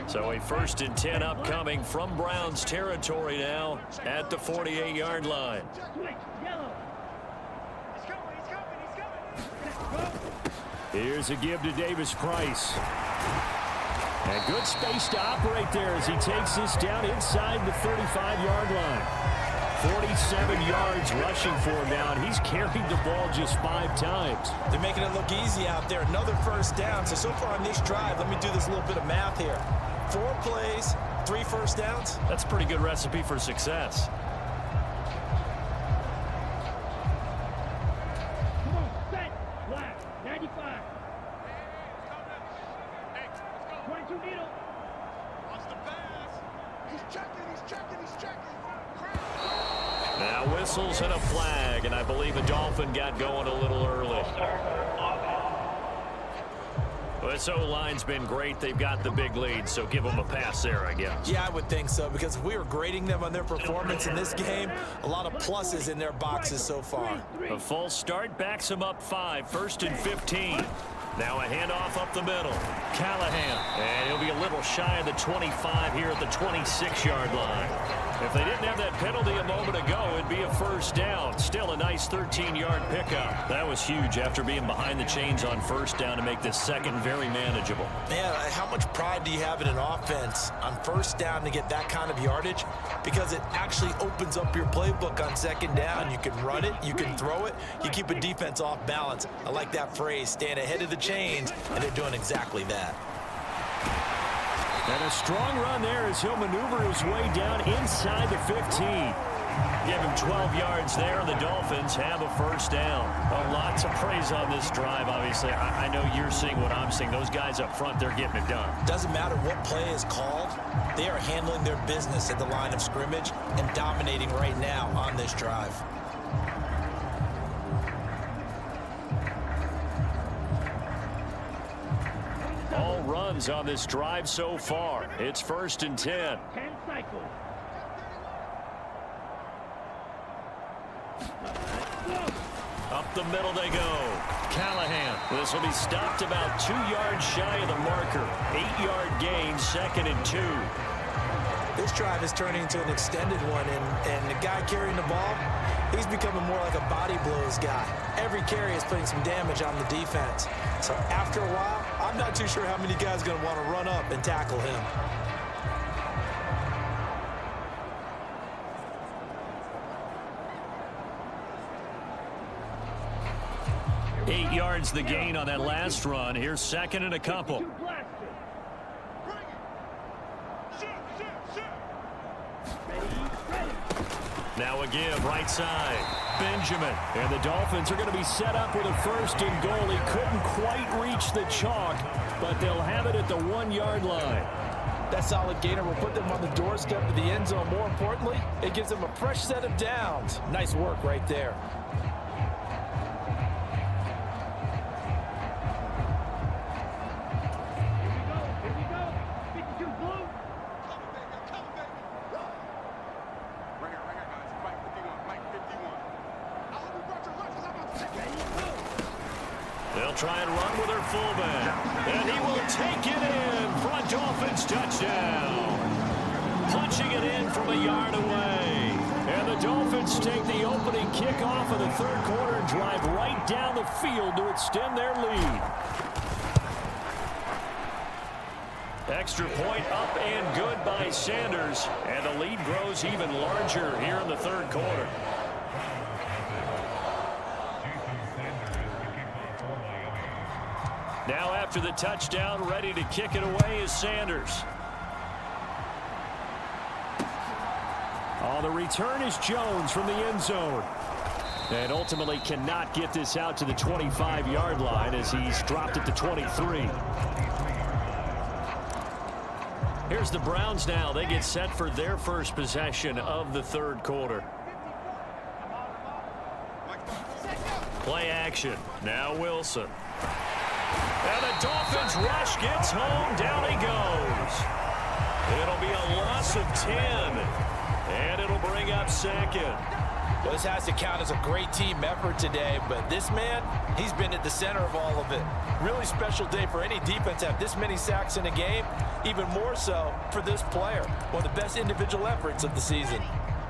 So a 1st and 10 upcoming from Browns territory now at the 48-yard line. Here's a give to Davis Price. And good space to operate there as he takes this down inside the 35-yard line. 47 yards rushing for him now, and he's carried the ball just 5 times. They're making it look easy out there. Another first down. So far on this drive, let me do this little bit of math here. 4 plays, 3 first downs. That's a pretty good recipe for success. Come on, set. Left. 95. 22 needle. Wants the pass. He's checking, he's checking, he's checking. Now whistles and a flag, and I believe a Dolphin got going a little early. This O-line's been great. They've got the big lead, so give them a pass there, I guess. Yeah, I would think so, because if we were grading them on their performance in this game, a lot of pluses in their boxes so far. A false start backs them up 5, 1st and 15. Now a handoff up the middle. Callahan, and he'll be a little shy of the 25 here at the 26-yard line. If they didn't have that penalty a moment ago, it'd be a first down. Still a nice 13-yard pickup. That was huge after being behind the chains on first down to make this second very manageable. Man, how much pride do you have in an offense on first down to get that kind of yardage? Because it actually opens up your playbook on 2nd down. You can run it, you can throw it, you keep a defense off balance. I like that phrase, staying ahead of the chains, and they're doing exactly that. And a strong run there as he'll maneuver his way down inside the 15. Give him 12 yards there, and the Dolphins have a first down. Well, lots of praise on this drive, obviously. I know you're seeing what I'm seeing. Those guys up front, they're getting it done. Doesn't matter what play is called. They are handling their business at the line of scrimmage and dominating right now on this drive. All runs on this drive so far. It's 1st and 10. 10 cycles. Up the middle they go. Callahan. This will be stopped about 2 yards shy of the marker. 8-yard gain, 2nd and 2. This drive is turning into an extended one, and the guy carrying the ball, he's becoming more like a body blows guy. Every carry is putting some damage on the defense. So after a while, I'm not too sure how many guys are going to want to run up and tackle him. Eight yards the gain on that last run. Here's 2nd and a couple. Now a give, right side. Benjamin. And the Dolphins are going to be set up with a 1st and goal. He couldn't quite reach the chalk, but they'll have it at the 1-yard line. That solid gainer will put them on the doorstep of the end zone. More importantly, it gives them a fresh set of downs. Nice work right there. They'll try and run with their fullback. And he will take it in for a Dolphins touchdown. Punching it in from a yard away. And the Dolphins take the opening kickoff of the third quarter and drive right down the field to extend their lead. Extra point up and good by Sanders. And the lead grows even larger here in the third quarter. Now after the touchdown, ready to kick it away is Sanders. Oh, the return is Jones from the end zone. And ultimately cannot get this out to the 25-yard line as he's dropped it to 23. Here's the Browns now. They get set for their first possession of the third quarter. Play action. Now Wilson. And the Dolphins rush gets home. Down he goes. It'll be a loss of 10. And it'll bring up second. Well, this has to count as a great team effort today, but this man, he's been at the center of all of it. Really special day for any defense to have this many sacks in a game, even more so for this player. One of the best individual efforts of the season.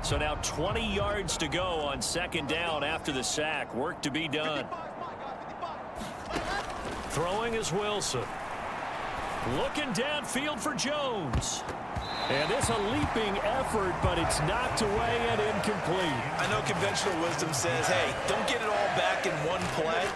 So now 20 yards to go on second down after the sack. Work to be done. Throwing is Wilson. Looking downfield for Jones. And it's a leaping effort, but it's knocked away and incomplete. I know conventional wisdom says, hey, don't get it all back in one play.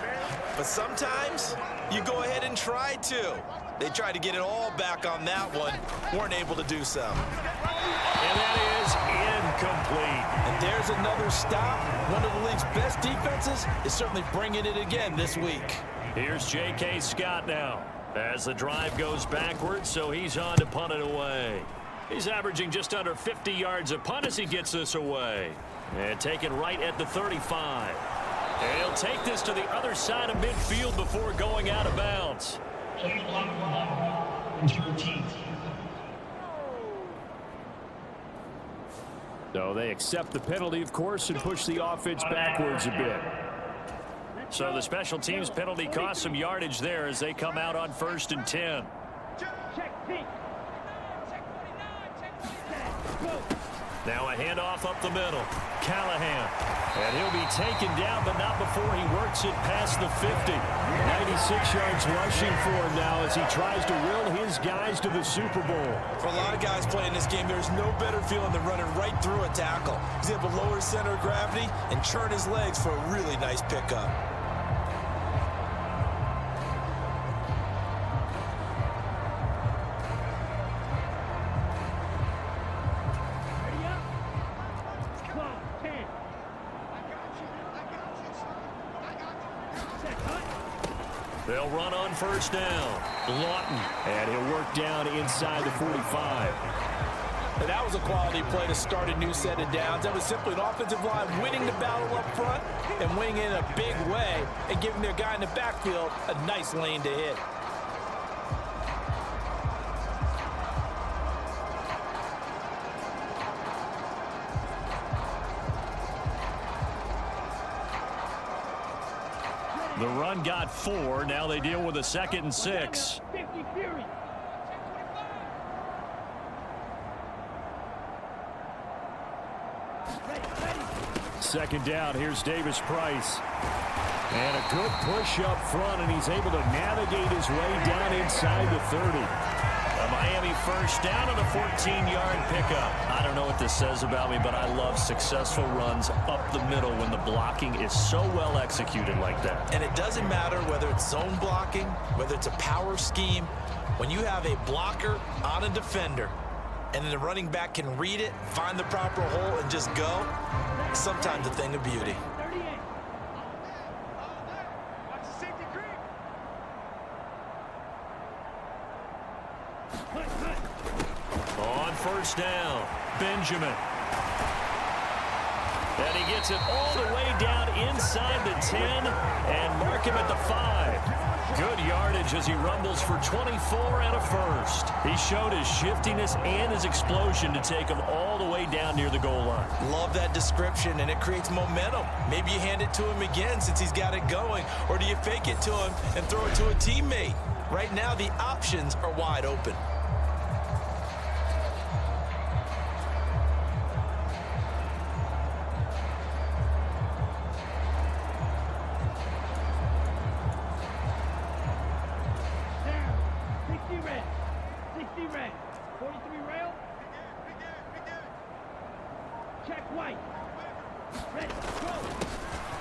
But sometimes you go ahead and try to. They tried to get it all back on that one. Weren't able to do so. And that is incomplete. And there's another stop. One of the league's best defenses is certainly bringing it again this week. Here's J.K. Scott now as the drive goes backwards, so he's on to punt it away. He's averaging just under 50 yards a punt as he gets this away. And taken right at the 35. And he'll take this to the other side of midfield before going out of bounds. So they accept the penalty, of course, and push the offense backwards a bit. So the special teams penalty cost some yardage there as they come out on 1st and 10. Now a handoff up the middle. Callahan. And he'll be taken down, but not before he works it past the 50. 96 yards rushing for him now as he tries to will his guys to the Super Bowl. For a lot of guys playing this game, there's no better feeling than running right through a tackle. He's able to lower his center of gravity and churn his legs for a really nice pickup. They'll run on 1st down. Lawton. And he'll work down inside the 45. And that was a quality play to start a new set of downs. That was simply an offensive line winning the battle up front and winning in a big way and giving their guy in the backfield a nice lane to hit. The run got 4. Now they deal with a 2nd and 6. Second down. Here's Davis Price. And a good push up front, and he's able to navigate his way down inside the 30. A Miami 1st down and a 14-yard pickup. I don't know what this says about me, but I love successful runs up the middle when the blocking is so well executed like that. And it doesn't matter whether it's zone blocking, whether it's a power scheme. When you have a blocker on a defender and then the running back can read it, find the proper hole, and just go, it's sometimes a thing of beauty. first down. Benjamin. And he gets it all the way down inside the 10 and mark him at the 5. Good yardage as he rumbles for 24 and a first. He showed his shiftiness and his explosion to take him all the way down near the goal line. Love that description, and it creates momentum. Maybe you hand it to him again since he's got it going, or do you fake it to him and throw it to a teammate? Right now, the options are wide open.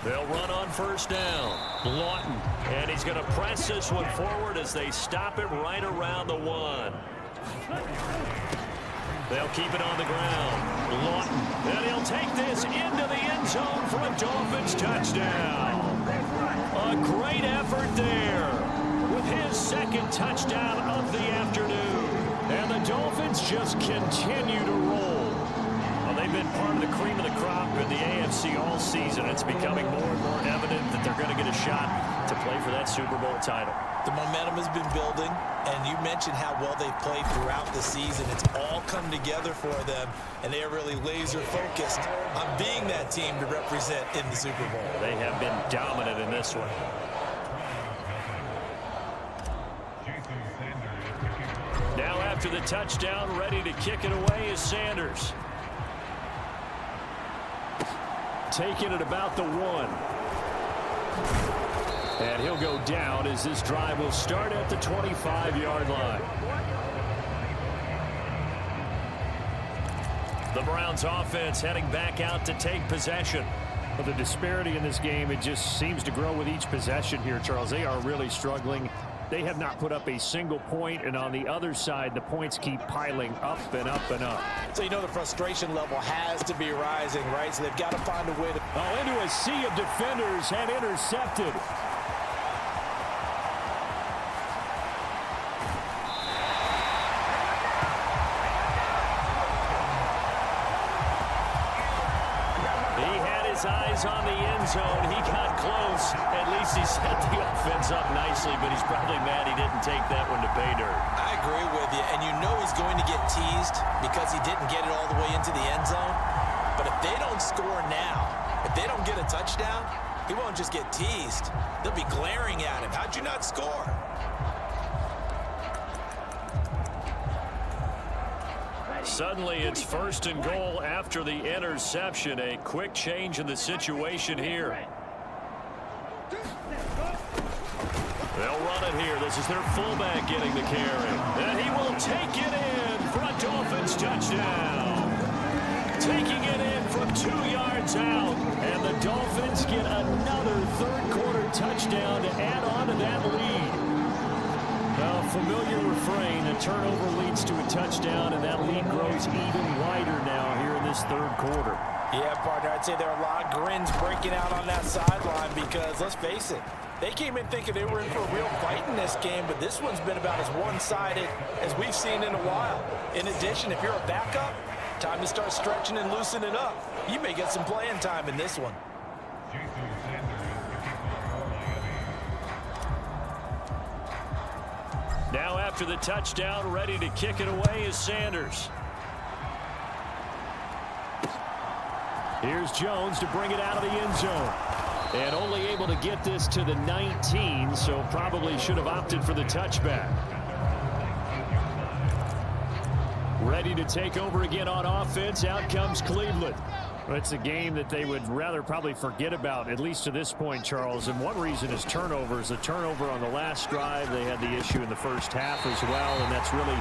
They'll run on first down. Lawton. And he's going to press this one forward as they stop him right around the 1. They'll keep it on the ground. Lawton. And he'll take this into the end zone for a Dolphins touchdown. A great effort there with his second touchdown of the afternoon. And the Dolphins just continue to roll. They've been part of the cream of the crop in the AFC all season. It's becoming more and more evident that they're going to get a shot to play for that Super Bowl title. The momentum has been building, and you mentioned how well they've played throughout the season. It's all come together for them, and they are really laser focused on being that team to represent in the Super Bowl. They have been dominant in this one. Now after the touchdown, ready to kick it away is Sanders. Taking it about the 1. And he'll go down as this drive will start at the 25-yard line. The Browns offense heading back out to take possession. Well, the disparity in this game, it just seems to grow with each possession here, Charles. They are really struggling. They have not put up a single point, and on the other side, the points keep piling up and up and up. So you know the frustration level has to be rising, right? So they've got to find a way to... Oh, into a sea of defenders and intercepted. Eyes on the end zone. He got close. At least he set the offense up nicely, but he's probably mad he didn't take that one to pay dirt. I agree with you, and you know he's going to get teased because he didn't get it all the way into the end zone. But if they don't score now, if they don't get a touchdown, he won't just get teased. They'll be glaring at him. How'd you not score? Suddenly, it's first and goal after the interception. A quick change in the situation here. They'll run it here. This is their fullback getting the carry. And he will take it in for a Dolphins touchdown. Taking it in from 2 yards out. And the Dolphins get another third-quarter touchdown to add on to that lead. A familiar refrain, a turnover leads to a touchdown, and that lead grows even wider now here in this third quarter. Yeah, partner, I'd say there are a lot of grins breaking out on that sideline because, let's face it, they came in thinking they were in for a real fight in this game, but this one's been about as one-sided as we've seen in a while. In addition, if you're a backup, time to start stretching and loosening up. You may get some playing time in this one. Now after the touchdown, ready to kick it away is Sanders. Here's Jones to bring it out of the end zone. And only able to get this to the 19, so probably should have opted for the touchback. Ready to take over again on offense. Out comes Cleveland. Well, it's a game that they would rather probably forget about, at least to this point, Charles. And one reason is turnovers. The turnover on the last drive, they had the issue in the first half as well, and that's really,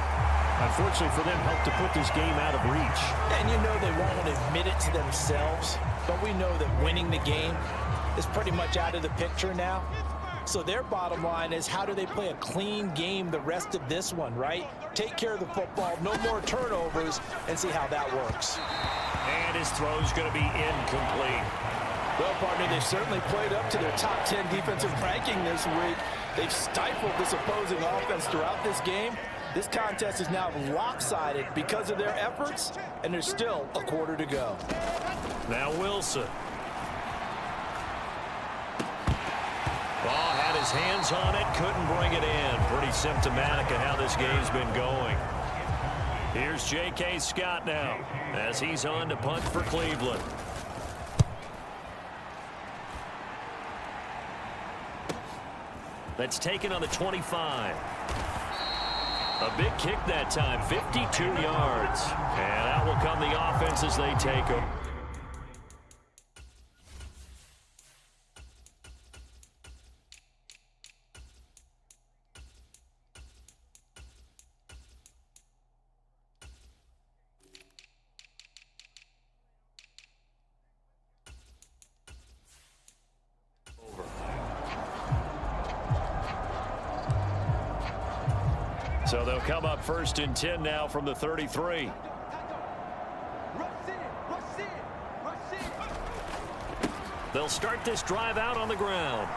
unfortunately for them, helped to put this game out of reach. And you know they won't admit it to themselves, but we know that winning the game is pretty much out of the picture now. So their bottom line is, how do they play a clean game the rest of this one, right? Take care of the football, no more turnovers, and see how that works. And his throw's going to be incomplete. Well, partner, they've certainly played up to their top 10 defensive ranking this week. They've stifled this opposing offense throughout this game, This contest is now lopsided because of their efforts, and there's still a quarter to go. Now Wilson. Ball had his hands on it, couldn't bring it in. Pretty symptomatic of how this game's been going. Here's J.K. Scott now as he's on to punt for Cleveland. That's taken on the 25. A big kick that time, 52 yards. And out will come the offense as they take them. So they'll come up 1st and 10 now from the 33. They'll start this drive out on the ground.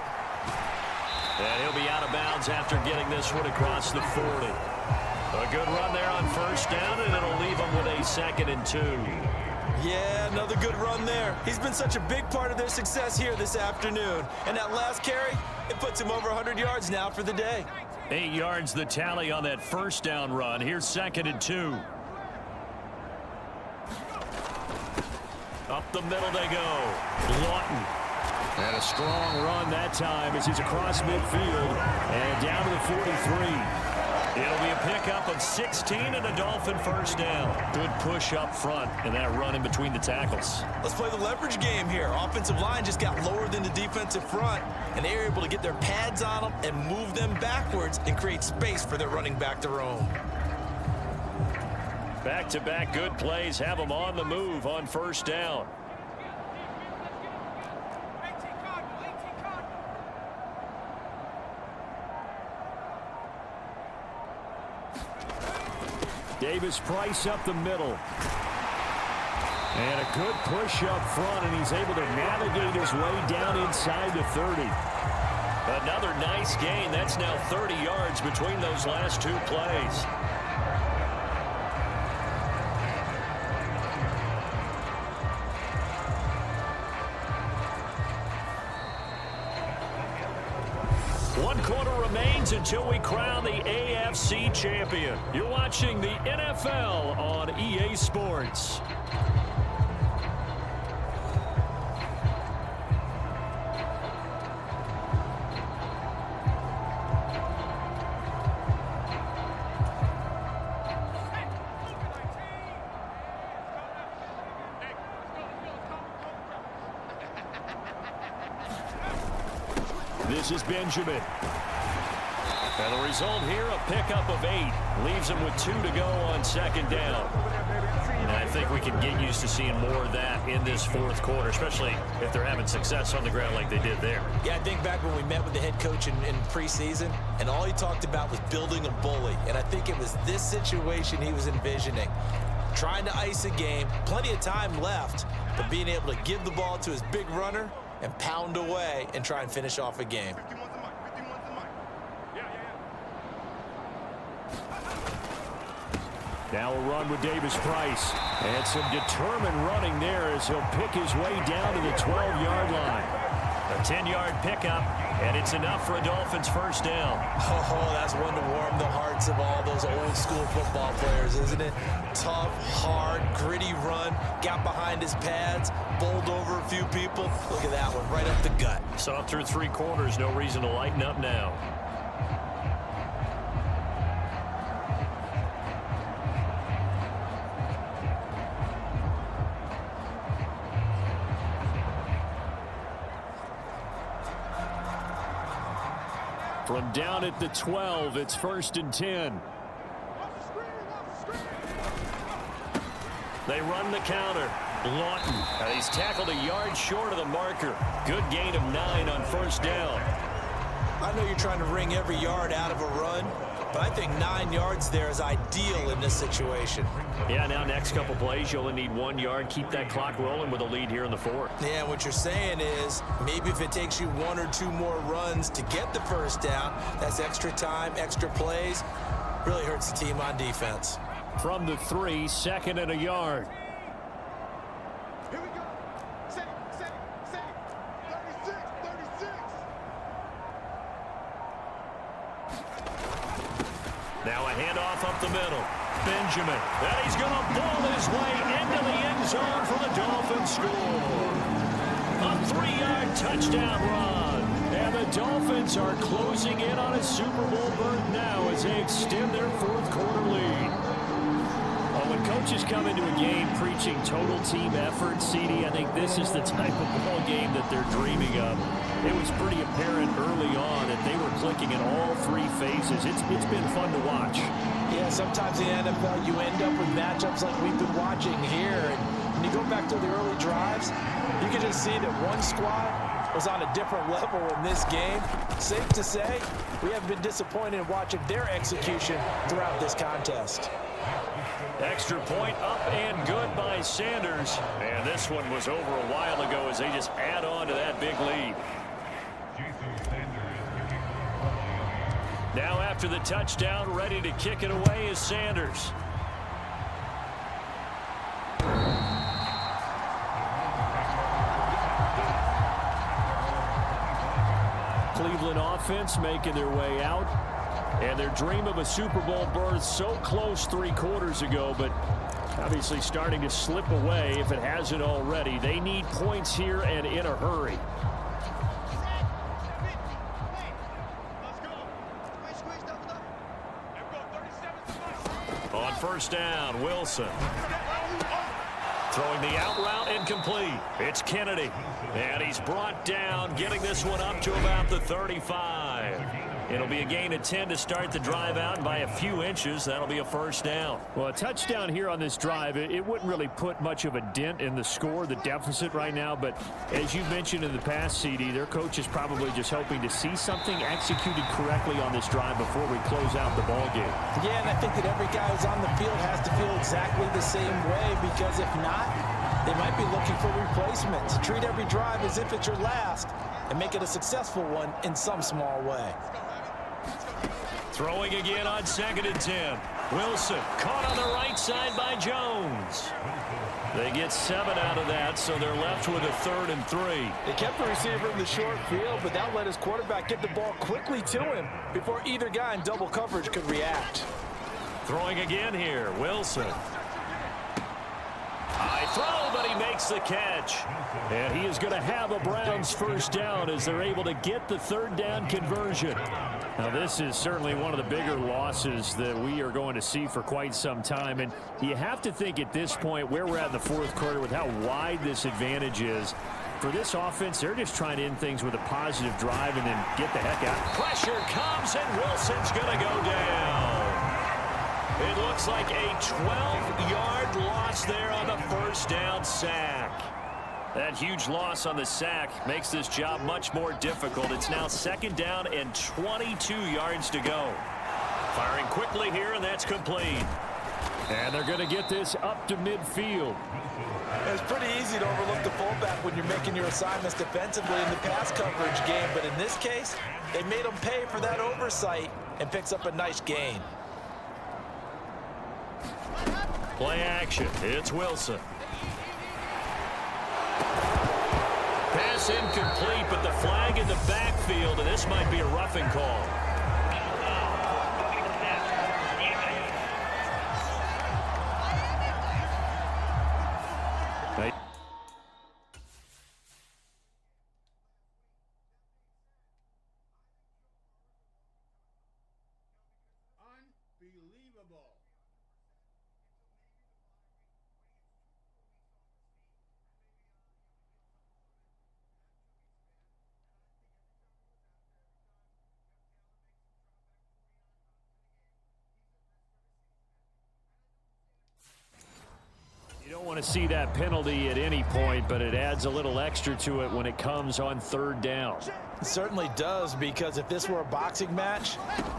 And he'll be out of bounds after getting this one across the 40. A good run there on 1st down, and it'll leave them with a 2nd and 2. Yeah, another good run there. He's been such a big part of their success here this afternoon. And that last carry, it puts him over 100 yards now for the day. 8 yards the tally on that 1st down run. Here's 2nd and 2. Up the middle they go. Lawton. And a strong run that time as he's across midfield and down to the 43. It'll be a pickup of 16 and a Dolphin 1st down. Good push up front and that run in between the tackles. Let's play the leverage game here. Offensive line just got lower than the defensive front, and they were able to get their pads on them and move them backwards and create space for their running back to roam. Back-to-back good plays have them on the move on 1st down. Davis-Price up the middle. And a good push up front, and he's able to navigate his way down inside the 30. Another nice gain. That's now 30 yards between those last 2 plays. One quarter remains until we crown the AFC champion. You're watching the NFL on EA Sports. This is Benjamin. And the result here, a pickup of 8. Leaves him with 2 to go on 2nd down. And I think we can get used to seeing more of that in this 4th quarter, especially if they're having success on the ground like they did there. Yeah, I think back when we met with the head coach in preseason, and all he talked about was building a bully. And I think it was this situation he was envisioning. Trying to ice a game, plenty of time left, but being able to give the ball to his big runner and pound away and try and finish off a game. Now a run with Davis-Price. And some determined running there as he'll pick his way down to the 12-yard line. A 10-yard pickup, and it's enough for a Dolphins 1st down. Oh, that's one to warm the hearts of all those old-school football players, isn't it? Tough, hard, gritty run, got behind his pads, bowled over a few people. Look at that one, right up the gut. Saw through 3 quarters, no reason to lighten up now. From down at the 12, it's 1st and 10. They run the counter. Lawton. And he's tackled a yard short of the marker. Good gain of 9 on 1st down. I know you're trying to wring every yard out of a run, but I think 9 yards there is ideal in this situation. Yeah, now next couple plays, you only need 1 yard. Keep that clock rolling with a lead here in the 4th. Yeah, what you're saying is maybe if it takes you 1 or 2 more runs to get the 1st down, that's extra time, extra plays. Really hurts the team on defense. From the 3, 2nd and a yard. Here we go. Save. 36. Now a handoff up the middle. Benjamin. And he's going to ball his way into the end zone for the Dolphins score. A 3-yard touchdown run. And the Dolphins are closing in on a Super Bowl berth now as they extend their 4th quarter lead. When coaches come into a game preaching total team effort, CD, I think this is the type of ball game that they're dreaming of. It was pretty apparent early on that they were clicking in all 3 phases. It's been fun to watch. Yeah, sometimes in the NFL you end up with matchups like we've been watching here. And when you go back to the early drives, you can just see that one squad was on a different level in this game. Safe to say, we have been disappointed in watching their execution throughout this contest. Extra point up and good by Sanders. And this one was over a while ago as they just add on to that big lead. Now after the touchdown, ready to kick it away is Sanders. Cleveland offense making their way out. And their dream of a Super Bowl berth so close 3 quarters ago, but obviously starting to slip away if it hasn't already. They need points here and in a hurry. On first down, Wilson. Throwing the out route incomplete. It's Kennedy. And he's brought down, getting this one up to about the 35. It'll be a gain of 10 to start the drive out, and by a few inches, that'll be a first down. Well, a touchdown here on this drive, it wouldn't really put much of a dent in the score, the deficit right now. But as you mentioned in the past, CD, their coach is probably just hoping to see something executed correctly on this drive before we close out the ball game. Yeah, and I think that every guy who's on the field has to feel exactly the same way, because if not, they might be looking for replacements. Treat every drive as if it's your last and make it a successful one in some small way. Throwing again on 2nd and 10. Wilson caught on the right side by Jones. They get 7 out of that, so they're left with a 3rd and 3. They kept the receiver in the short field, but that let his quarterback get the ball quickly to him before either guy in double coverage could react. Throwing again here, Wilson. High throw, but he makes the catch. And he is going to have a Browns first down as they're able to get the 3rd down conversion. Now, this is certainly one of the bigger losses that we are going to see for quite some time. And you have to think at this point where we're at in the 4th quarter with how wide this advantage is. For this offense, they're just trying to end things with a positive drive and then get the heck out. Pressure comes, and Wilson's going to go down. It looks like a 12-yard loss there on the first down sack. That huge loss on the sack makes this job much more difficult. It's now 2nd down and 22 yards to go. Firing quickly here, and that's complete. And they're going to get this up to midfield. It's pretty easy to overlook the fullback when you're making your assignments defensively in the pass coverage game, but in this case, they made him pay for that oversight and picks up a nice gain. Play action. It's Wilson. Pass incomplete, but the flag in the backfield, and this might be a roughing call. Unbelievable. You don't want to see that penalty at any point, but it adds a little extra to it when it comes on 3rd down. It certainly does, because if this were a boxing match,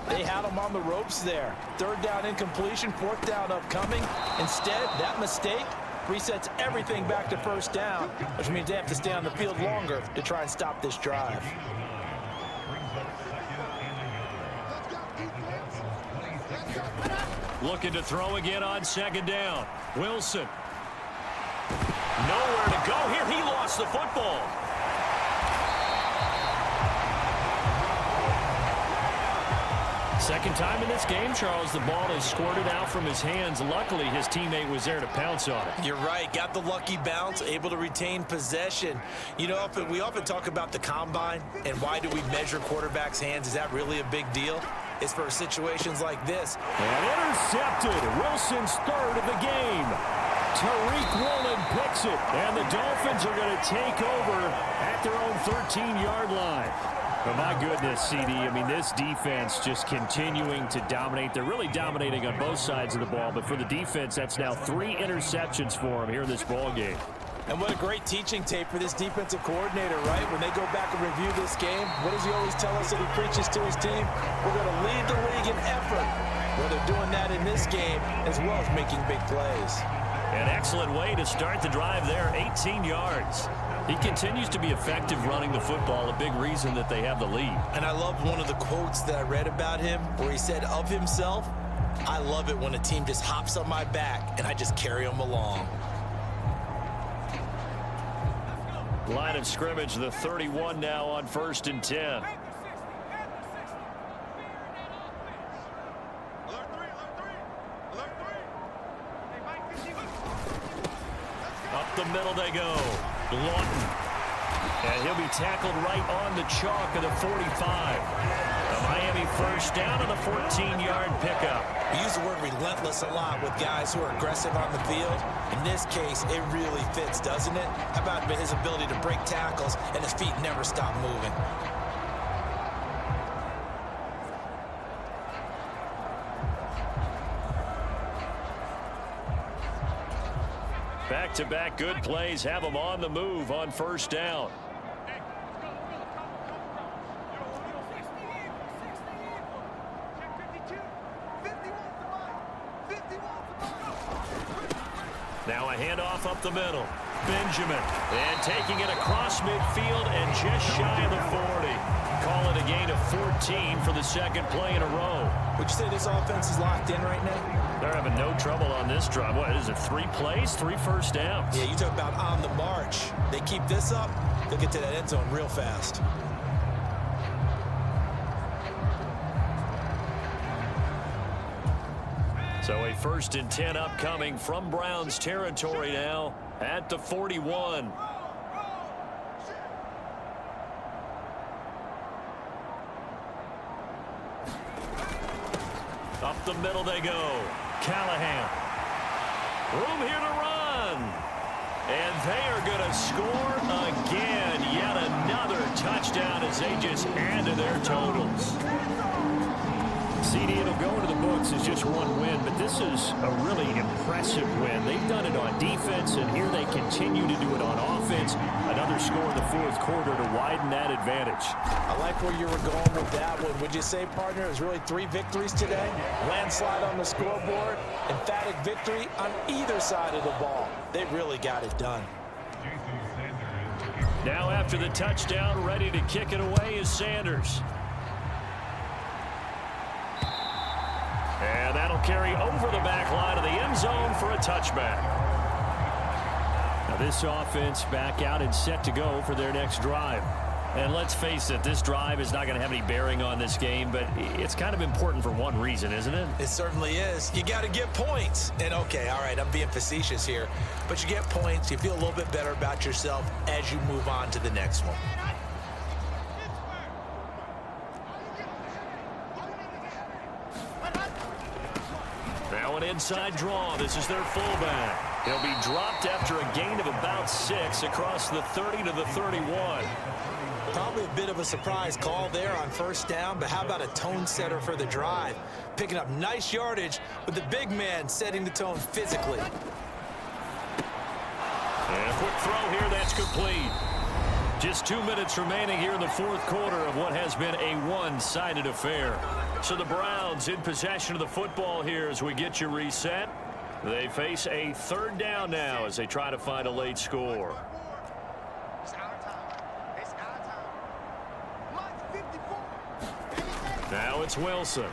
they had him on the ropes there. 3rd down incompletion, 4th down upcoming. Instead, that mistake resets everything back to 1st down, which means they have to stay on the field longer to try and stop this drive. Looking to throw again on second down. Wilson. Nowhere to go here. He lost the football. Second time in this game, Charles, the ball is squirted out from his hands. Luckily, his teammate was there to pounce on it. You're right. Got the lucky bounce, able to retain possession. You know, we often talk about the combine and why do we measure quarterbacks' hands. Is that really a big deal? It's for situations like this. And intercepted. Wilson's third of the game. Tariq Woolen picks it. And the Dolphins are going to take over at their own 13-yard line. But my goodness, CD, I mean, this defense just continuing to dominate. They're really dominating on both sides of the ball. But for the defense, that's now 3 interceptions for them here in this ball game. And what a great teaching tape for this defensive coordinator, right? When they go back and review this game, what does he always tell us that he preaches to his team? We're going to lead the league in effort. Well, they're doing that in this game as well as making big plays. An excellent way to start the drive there, 18 yards. He continues to be effective running the football, a big reason that they have the lead. And I love one of the quotes that I read about him where he said of himself, I love it when a team just hops on my back and I just carry them along. Line of scrimmage, the 31 now on 1st and 10. Up the middle they go. Lawton. And he'll be tackled right on the chalk of the 45. The Miami first down and a 14-yard pickup. We use the word relentless a lot with guys who are aggressive on the field. In this case, it really fits, doesn't it? How about his ability to break tackles and his feet never stop moving? Back-to-back good plays have them on the move on 1st down. Now a handoff up the middle. Benjamin. And taking it across midfield and just shy of the 40. Call it a gain of 14 for the second play in a row. Would you say this offense is locked in right now? They're having no trouble on this drive. What is it, 3 plays, 3 first downs? Yeah, you talk about on the march. They keep this up, they'll get to that end zone real fast. So a 1st and 10 upcoming from Browns territory now at the 41. Up the middle they go. Callahan. Room here to run. And they are going to score again. Yet another touchdown as they just add to their totals. CD, it'll go into the books as just one win, but this is a really impressive win. They've done it on defense, and here they continue to do it on offense. Another score in the 4th quarter to widen that advantage. I like where you were going with that one. Would you say, partner, it was really 3 victories today? Landslide on the scoreboard, emphatic victory on either side of the ball. They really got it done. Now after the touchdown, ready to kick it away is Sanders. And that'll carry over the back line of the end zone for a touchback. Now this offense back out and set to go for their next drive. And let's face it, this drive is not going to have any bearing on this game, but it's kind of important for one reason, isn't it? It certainly is. You got to get points. And okay, all right, I'm being facetious here, but you get points, you feel a little bit better about yourself as you move on to the next one. Now an inside draw. This is their fullback. He'll be dropped after a gain of about 6 across the 30 to the 31. Probably a bit of a surprise call there on 1st down, but how about a tone setter for the drive? Picking up nice yardage with the big man setting the tone physically. And a quick throw here, that's complete. Just 2 minutes remaining here in the 4th quarter of what has been a one-sided affair. So the Browns in possession of the football here as we get you reset. They face a 3rd down now as they try to find a late score. Now it's Wilson.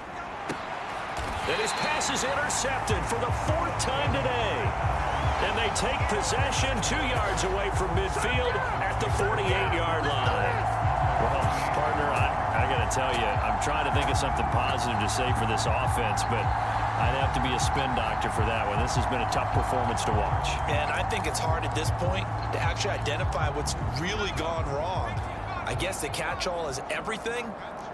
And his pass is intercepted for the 4th time today. And they take possession 2 yards away from midfield at the 48-yard line. Well, partner, I got to tell you, I'm trying to think of something positive to say for this offense, but I'd have to be a spin doctor for that one. This has been a tough performance to watch. And I think it's hard at this point to actually identify what's really gone wrong. I guess the catch-all is everything.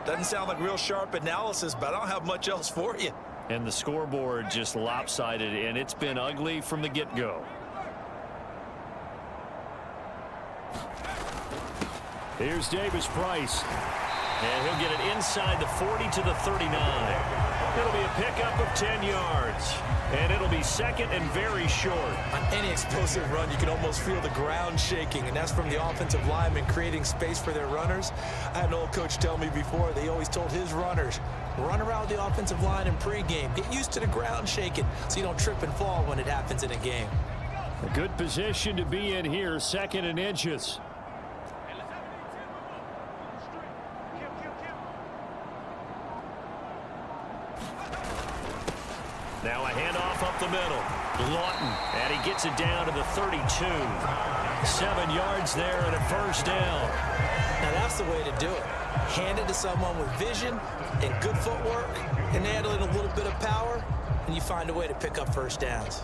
Doesn't sound like real sharp analysis, but I don't have much else for you. And the scoreboard just lopsided, and it's been ugly from the get-go. Here's Davis Price. And he'll get it inside the 40 to the 39. It'll be a pickup of 10 yards. And it'll be second and very short. On any explosive run, you can almost feel the ground shaking, and that's from the offensive linemen creating space for their runners. I had an old coach tell me before, they always told his runners, run around the offensive line in pregame. Get used to the ground shaking so you don't trip and fall when it happens in a game. A good position to be in here, 2nd and inches. Now a handoff up the middle. Lawton, and he gets it down to the 32. 7 yards there and a first down. Now that's the way to do it. Hand it to someone with vision and good footwork, and add in a little bit of power, and you find a way to pick up first downs.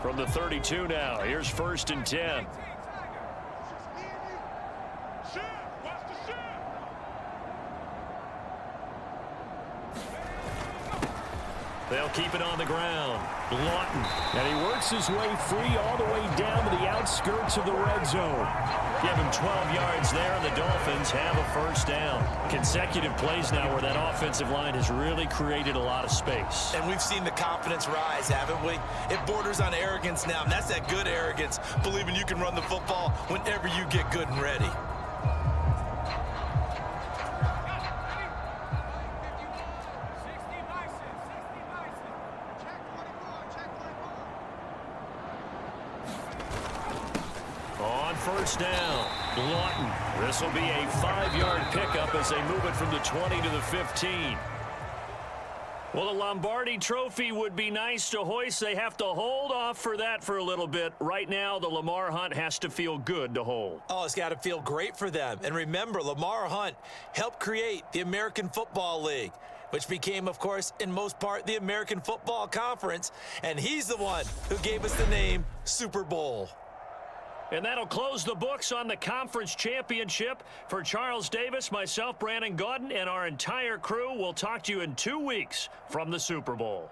From the 32 now, here's 1st and 10. They'll keep it on the ground. Lawton. And he works his way free all the way down to the outskirts of the red zone. Give him 12 yards there, and the Dolphins have a first down. Consecutive plays now where that offensive line has really created a lot of space. And we've seen the confidence rise, haven't we? It borders on arrogance now, and that's that good arrogance, believing you can run the football whenever you get good and ready. First down. Lawton. This will be a 5-yard pickup as they move it from the 20 to the 15. Well, the Lombardi Trophy would be nice to hoist. They have to hold off for that for a little bit. Right now, the Lamar Hunt has to feel good to hold. Oh, it's got to feel great for them. And remember, Lamar Hunt helped create the American Football League, which became, of course, in most part, the American Football Conference. And he's the one who gave us the name Super Bowl. And that'll close the books on the conference championship. For Charles Davis, myself, Brandon Gaudin, and our entire crew, we'll talk to you in 2 weeks from the Super Bowl.